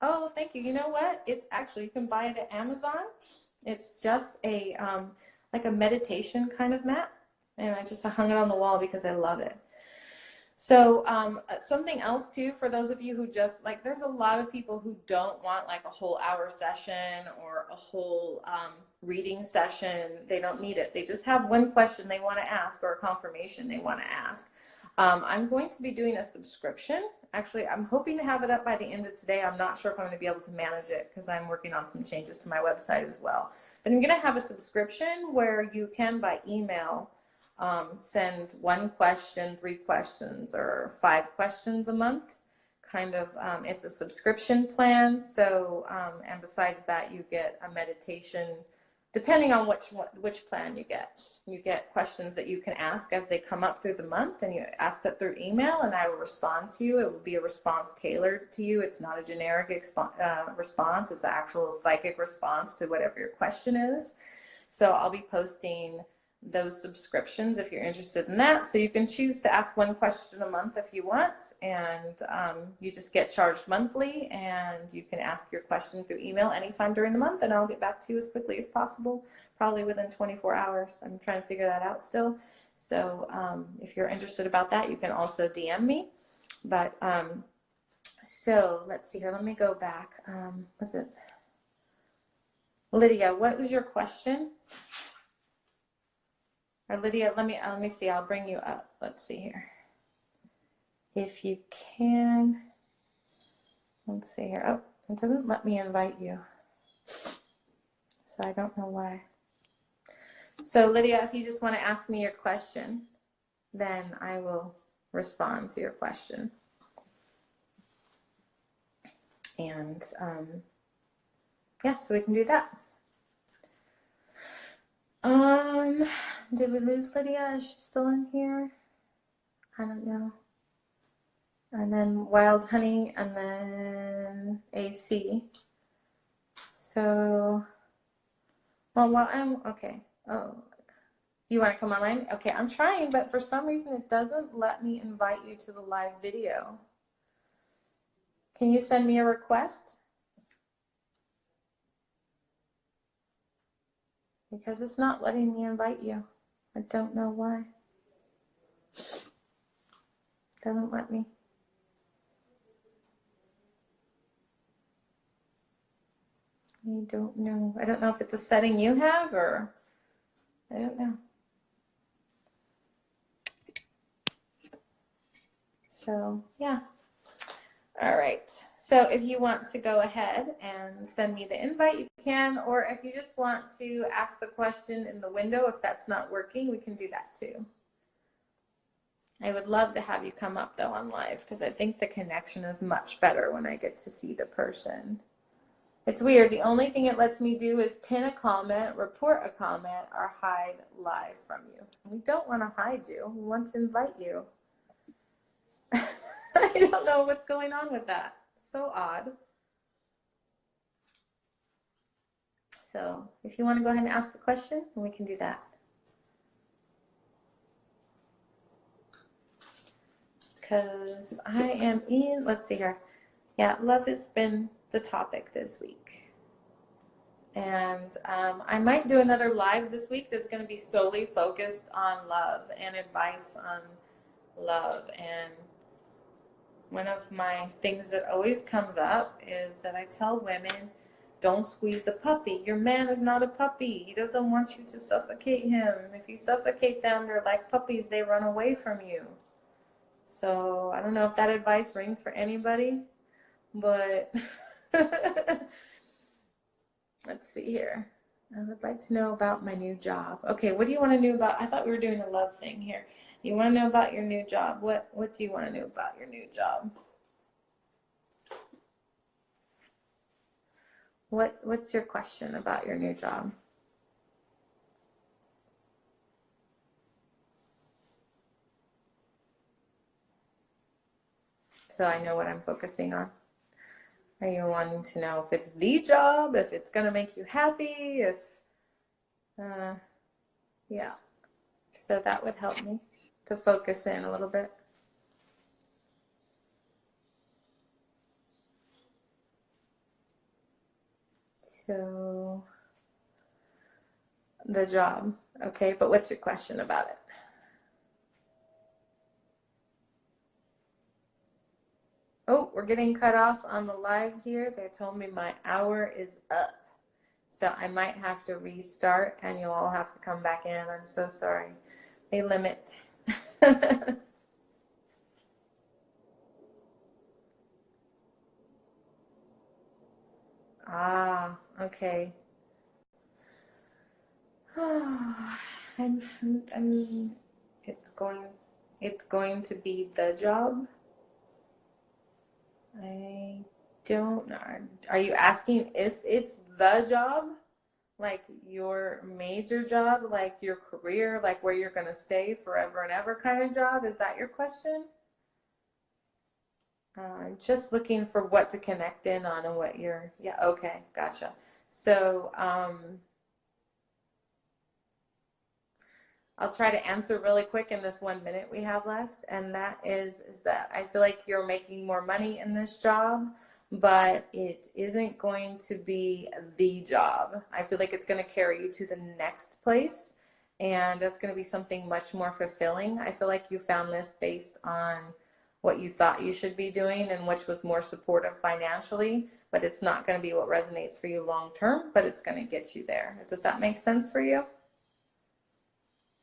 Oh, thank you. You know what? It's actually, you can buy it at Amazon. It's just a like a meditation kind of mat. And I just hung it on the wall because I love it. So something else too, for those of you who just there's a lot of people who don't want like a whole hour session or a whole reading session. They don't need it. They just have one question they want to ask or a confirmation they want to ask. I'm going to be doing a subscription. Actually, I'm hoping to have it up by the end of today. I'm not sure if I'm going to be able to manage it because I'm working on some changes to my website as well. But I'm going to have a subscription where you can, by email, send 1 question, 3 questions, or 5 questions a month. It's a subscription plan. So, and besides that, you get a meditation. Depending on which plan you get questions that you can ask as they come up through the month, and you ask that through email, and I will respond to you. It will be a response tailored to you. It's not a generic response. It's an actual psychic response to whatever your question is. So I'll be posting those subscriptions if you're interested in that. So you can choose to ask 1 question a month if you want, and you just get charged monthly, and you can ask your question through email anytime during the month, and I'll get back to you as quickly as possible, probably within 24 hours. I'm trying to figure that out still. So if you're interested about that, you can also DM me. But so let's see here. Let me go back. Was it Lydia? What was your question? Or Lydia, let me see. I'll bring you up. Let's see here. If you can, let's see here. Oh, it doesn't let me invite you. So I don't know why. So Lydia, if you just want to ask me your question, then I will respond to your question. And yeah, so we can do that. Did we lose Lydia? Is she still in here? I don't know. And then Wild Honey, and then AC. So, well, I'm okay. Oh, you want to come online? Okay, I'm trying, but for some reason it doesn't let me invite you to the live video. Can you send me a request? Because it's not letting me invite you. I don't know why. It doesn't let me. I don't know. I don't know if it's a setting you have, or I don't know. So yeah. All right. So if you want to go ahead and send me the invite, you can. Or if you just want to ask the question in the window, if that's not working, we can do that too. I would love to have you come up though on live, because I think the connection is much better when I get to see the person. It's weird. The only thing it lets me do is pin a comment, report a comment, or hide live from you. We don't want to hide you. We want to invite you. I don't know what's going on with that. So odd. So if you want to go ahead and ask the question, we can do that. Because I am in, let's see here. Yeah, love has been the topic this week. And I might do another live this week that's going to be solely focused on love and advice on love. And one of my things that always comes up is that I tell women, don't squeeze the puppy. Your man is not a puppy. He doesn't want you to suffocate him. If you suffocate them, they're like puppies. They run away from you. So I don't know if that advice rings for anybody, but let's see here. I would like to know about my new job. Okay, what do you want to know about? I thought we were doing a love thing here. You want to know about your new job? What do you want to know about your new job? What's your question about your new job? So I know what I'm focusing on. Are you wanting to know if it's the job, if it's going to make you happy, if, yeah. So that would help me to focus in a little bit. So, the job. Okay, but what's your question about it? Oh, we're getting cut off on the live here. They told me my hour is up. So I might have to restart and you'll all have to come back in. I'm so sorry. They limit. Ah, okay. I'm, it's going to be the job. I don't know. Are you asking if it's the job? Like your major job, like your career, like where you're going to stay forever and ever kind of job? Is that your question? Just looking for what to connect in on and what you're, yeah, okay, gotcha. So, I'll try to answer really quick in this 1 minute we have left, and that is that I feel like you're making more money in this job, but it isn't going to be the job. I feel like it's going to carry you to the next place, and that's going to be something much more fulfilling. I feel like you found this based on what you thought you should be doing and which was more supportive financially, but it's not going to be what resonates for you long term, but it's going to get you there. Does that make sense for you?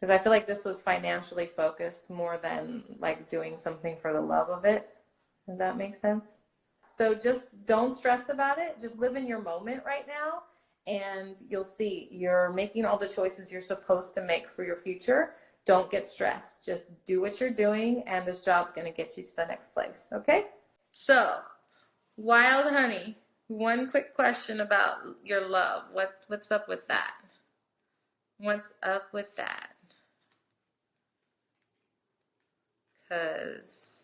Because I feel like this was financially focused more than like doing something for the love of it. Does that make sense? So just don't stress about it. Just live in your moment right now, and you'll see you're making all the choices you're supposed to make for your future. Don't get stressed. Just do what you're doing, and this job's going to get you to the next place. Okay? So, Wild Honey, one quick question about your love. What's up with that? What's up with that? Because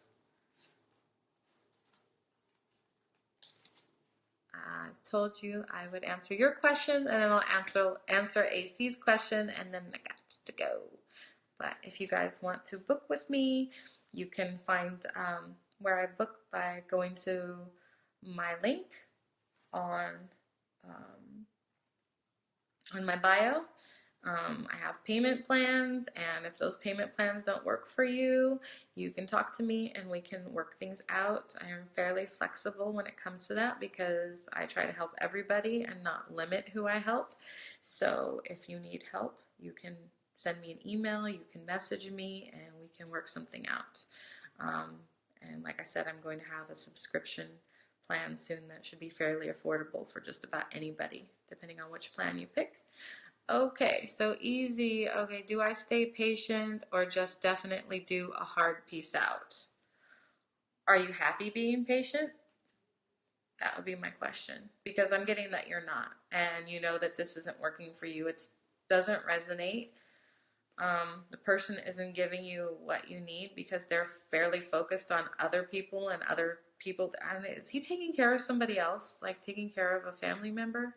I told you I would answer your question, and then I'll answer AC's question, and then I got to go. But if you guys want to book with me, you can find where I book by going to my link on my bio. I have payment plans, and if those payment plans don't work for you, you can talk to me and we can work things out. I am fairly flexible when it comes to that because I try to help everybody and not limit who I help. So if you need help, you can send me an email, you can message me, and we can work something out. And like I said, I'm going to have a subscription plan soon that should be fairly affordable for just about anybody, depending on which plan you pick. Okay, so easy. Okay, do I stay patient or just definitely do a hard peace out? Are you happy being patient? That would be my question, because I'm getting that you're not, and you know that this isn't working for you. It doesn't resonate. The person isn't giving you what you need because they're fairly focused on other people and other people. And is he taking care of somebody else, like taking care of a family member?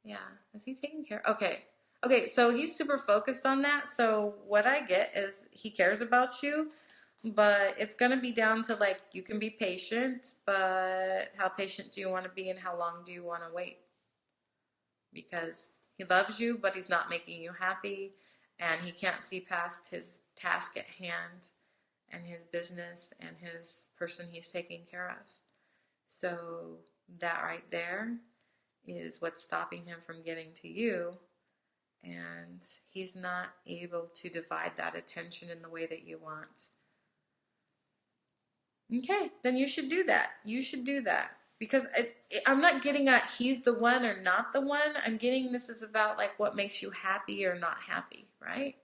Yeah, is he taking care? Okay, so he's super focused on that. So what I get is he cares about you, but it's going to be down to like, you can be patient, but how patient do you want to be and how long do you want to wait? Because he loves you, but he's not making you happy, and he can't see past his task at hand and his business and his person he's taking care of. So that right there is what's stopping him from getting to you, and he's not able to divide that attention in the way that you want. Okay, then you should do that. You should do that. Because I'm not getting at he's the one or not the one. I'm getting this is about like what makes you happy or not happy, right?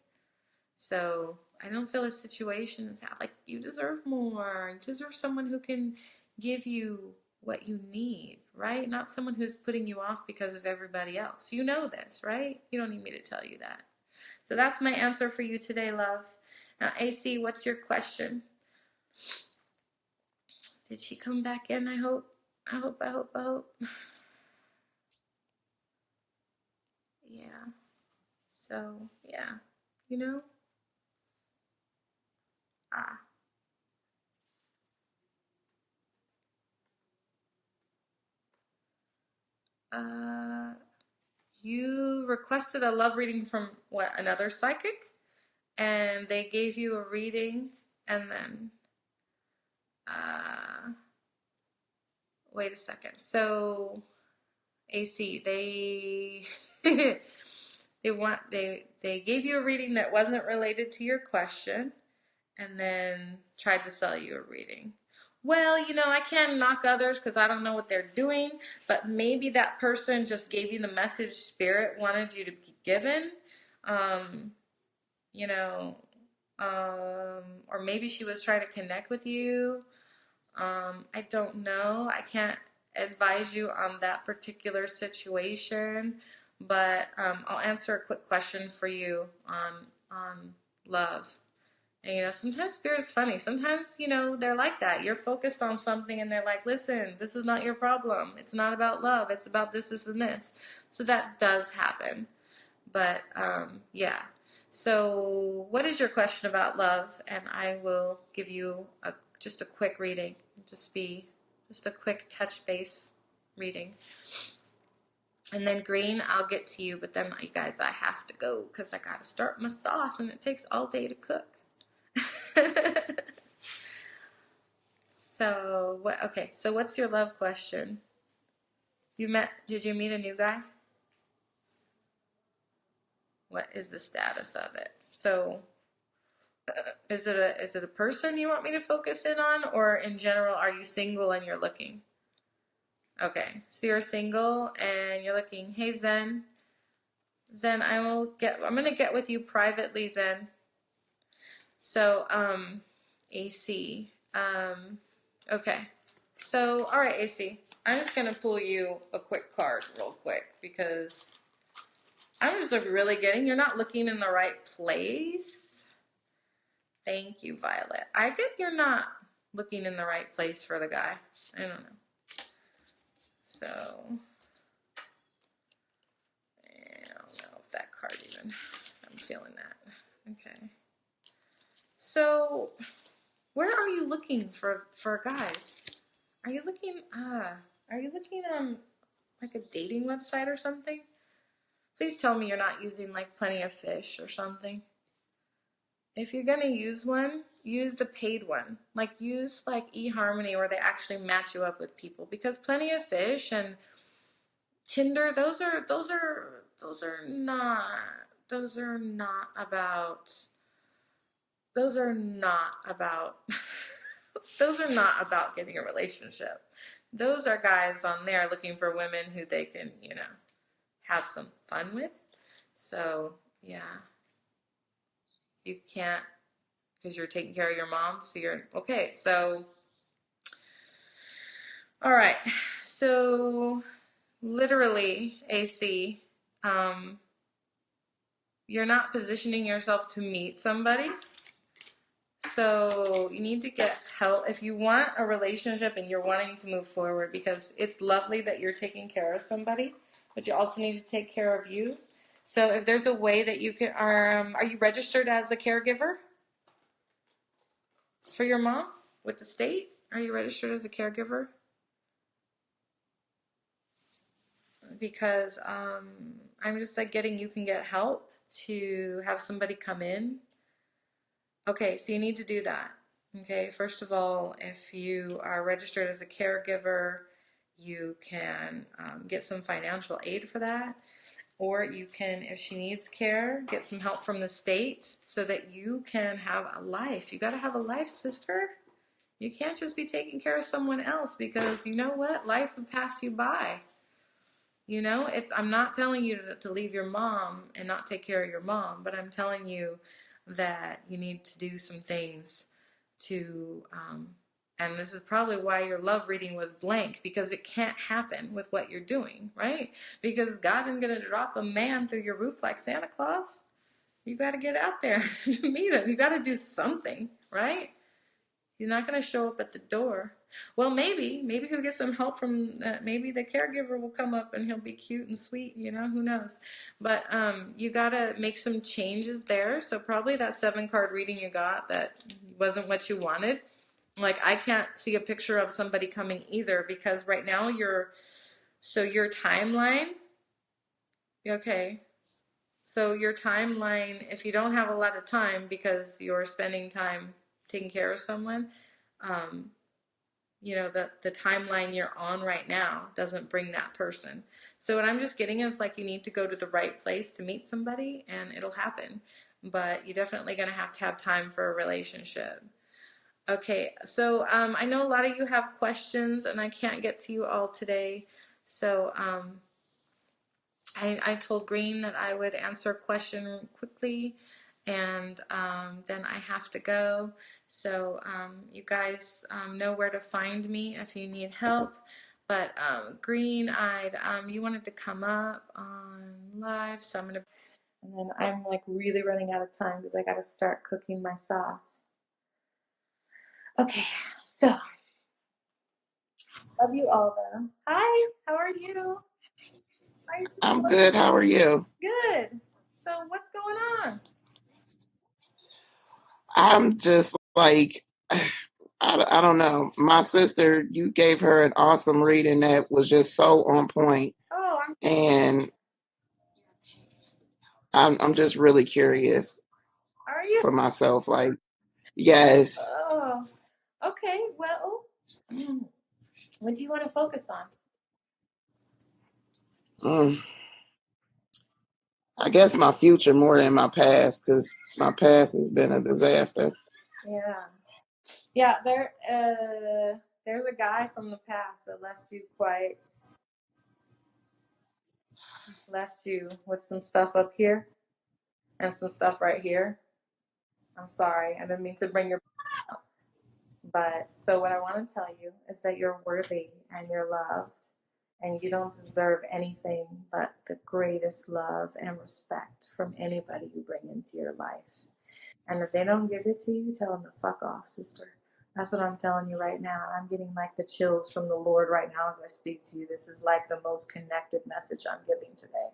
So I don't feel a situation is like you deserve more. You deserve someone who can give you what you need, right? Not someone who's putting you off because of everybody else. You know this, right? You don't need me to tell you that. So that's my answer for you today, love. Now, AC, what's your question? Did she come back in? I hope. Yeah. So, yeah. You know? Ah. You requested a love reading from what, another psychic? And they gave you a reading, and then, wait a second. So, AC, they they gave you a reading that wasn't related to your question, and then tried to sell you a reading. Well, I can't knock others because I don't know what they're doing, but maybe that person just gave you the message spirit wanted you to be given. You know, or maybe she was trying to connect with you. I don't know. I can't advise you on that particular situation, but I'll answer a quick question for you on love. And sometimes spirit's funny. Sometimes they're like that. You're focused on something, and they're like, "Listen, this is not your problem. It's not about love. It's about this, this, and this." So that does happen. But yeah. So, what is your question about love? And I will give you just a quick reading. Just a quick touch base reading. And then green, I'll get to you. But then, you guys, I have to go because I got to start my sauce, and it takes all day to cook. So, what? Okay, so what's your love question? Did you meet a new guy? What is the status of it? So, is it a person you want me to focus in on, or in general, are you single and you're looking? Okay, so you're single and you're looking. Hey, Zen. Zen, I'm gonna get with you privately, Zen. So, AC. Okay. So, all right, AC. I'm just gonna pull you a quick card real quick because I'm just really getting you're not looking in the right place. Thank you, Violet. I get you're not looking in the right place for the guy. I don't know. So, I don't know if that card even, I'm feeling that. Okay. So, where are you looking for guys? Are you looking on like a dating website or something? Please tell me you're not using like Plenty of Fish or something. If you're gonna use one, use the paid one. Like use like eHarmony where they actually match you up with people, because Plenty of Fish and Tinder, those are not about those are not about getting a relationship. Those are guys on there looking for women who they can, have some fun with. So, yeah. You can't, because you're taking care of your mom, so you're, okay, so, all right. So, literally, AC, you're not positioning yourself to meet somebody. So you need to get help if you want a relationship and you're wanting to move forward, because it's lovely that you're taking care of somebody, but you also need to take care of you. So if there's a way that you can, are you registered as a caregiver? For your mom with the state? Are you registered as a caregiver? Because I'm just like getting you can get help to have somebody come in. Okay, so you need to do that. Okay, first of all, if you are registered as a caregiver, you can get some financial aid for that. Or you can, if she needs care, get some help from the state so that you can have a life. You got to have a life, sister. You can't just be taking care of someone else because you know what? Life will pass you by. You know, I'm not telling you to leave your mom and not take care of your mom, but I'm telling you that you need to do some things to, and this is probably why your love reading was blank, because it can't happen with what you're doing, right? Because God isn't going to drop a man through your roof like Santa Claus. You got to get out there, meet him. You got to do something, right? He's not going to show up at the door. Well, maybe he'll get some help from, maybe the caregiver will come up and he'll be cute and sweet, you know, who knows. But you got to make some changes there. So probably that 7-card reading you got that wasn't what you wanted. Like, I can't see a picture of somebody coming either, because right now your timeline, okay. So your timeline, if you don't have a lot of time because you're spending time taking care of someone, you know, the timeline you're on right now doesn't bring that person. So what I'm just getting is like you need to go to the right place to meet somebody and it'll happen. But you're definitely going to have time for a relationship. Okay, so I know a lot of you have questions and I can't get to you all today. So I told Green that I would answer a question quickly, and then I have to go. So you guys know where to find me if you need help. But Green-eyed, you wanted to come up on live, so I'm gonna. And then I'm like really running out of time because I got to start cooking my sauce. Okay, so love you all though. Hi, how are you?
I'm good. How are you?
Good. So what's going on?
I'm just like, I don't know. My sister, you gave her an awesome reading that was just so on point.
Oh,
And I'm just really curious
are you?
for myself. Like, yes.
Oh, okay. Well, what do you want to focus on?
I guess my future more than my past, because my past has been a disaster.
Yeah. Yeah, there's a guy from the past that left you with some stuff up here and some stuff right here. I'm sorry. I didn't mean to bring your up. But so what I want to tell you is that you're worthy and you're loved, and you don't deserve anything but the greatest love and respect from anybody you bring into your life. And if they don't give it to you, tell them to fuck off, sister. That's what I'm telling you right now. I'm getting like the chills from the Lord right now as I speak to you. This is like the most connected message I'm giving today.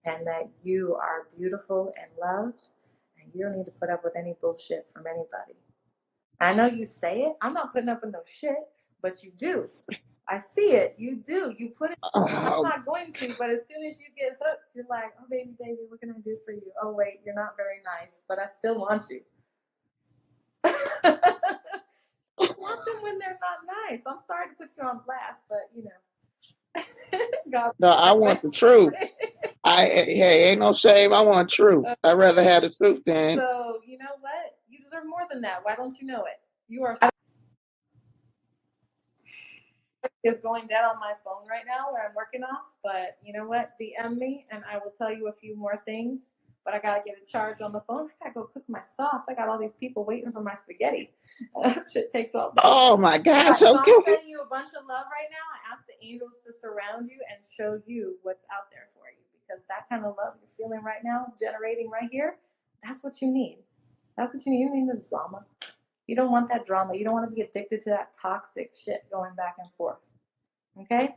And that you are beautiful and loved, and you don't need to put up with any bullshit from anybody. I know you say it. I'm not putting up with no shit, but you do. I see it. You do. You put it. I'm not going to, but as soon as you get hooked, you're like, oh, baby, what can I do for you? Oh, wait, you're not very nice, but I still want you. I want them when they're not nice. I'm sorry to put you on blast, but you know. God.
No, I want the truth. Hey, ain't no shame. I want truth. I'd rather have the truth than.
So, you know what? You deserve more than that. Why don't you know it? You are. Is going dead on my phone right now where I'm working off, but you know what? DM me and I will tell you a few more things. But I gotta get a charge on the phone. I gotta go cook my sauce. I got all these people waiting for my spaghetti. Shit takes all day.
Oh my gosh!
So
Okay.
I'm sending you a bunch of love right now. I ask the angels to surround you and show you what's out there for you, because that kind of love you're feeling right now, generating right here, that's what you need. That's what you need. You don't need this drama. You don't want that drama. You don't want to be addicted to that toxic shit going back and forth. Okay?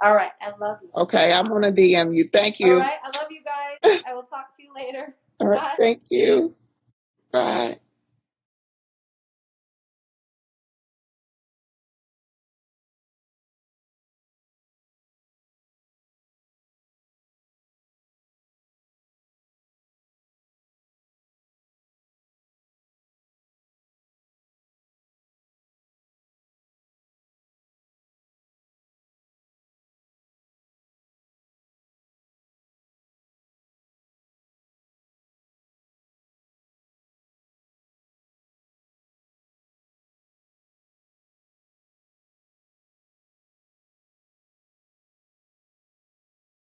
All right. I love you.
Okay, I'm gonna DM you. Thank you.
All right. I love you guys. I will talk to you later.
All right.
Bye.
Thank you. Bye.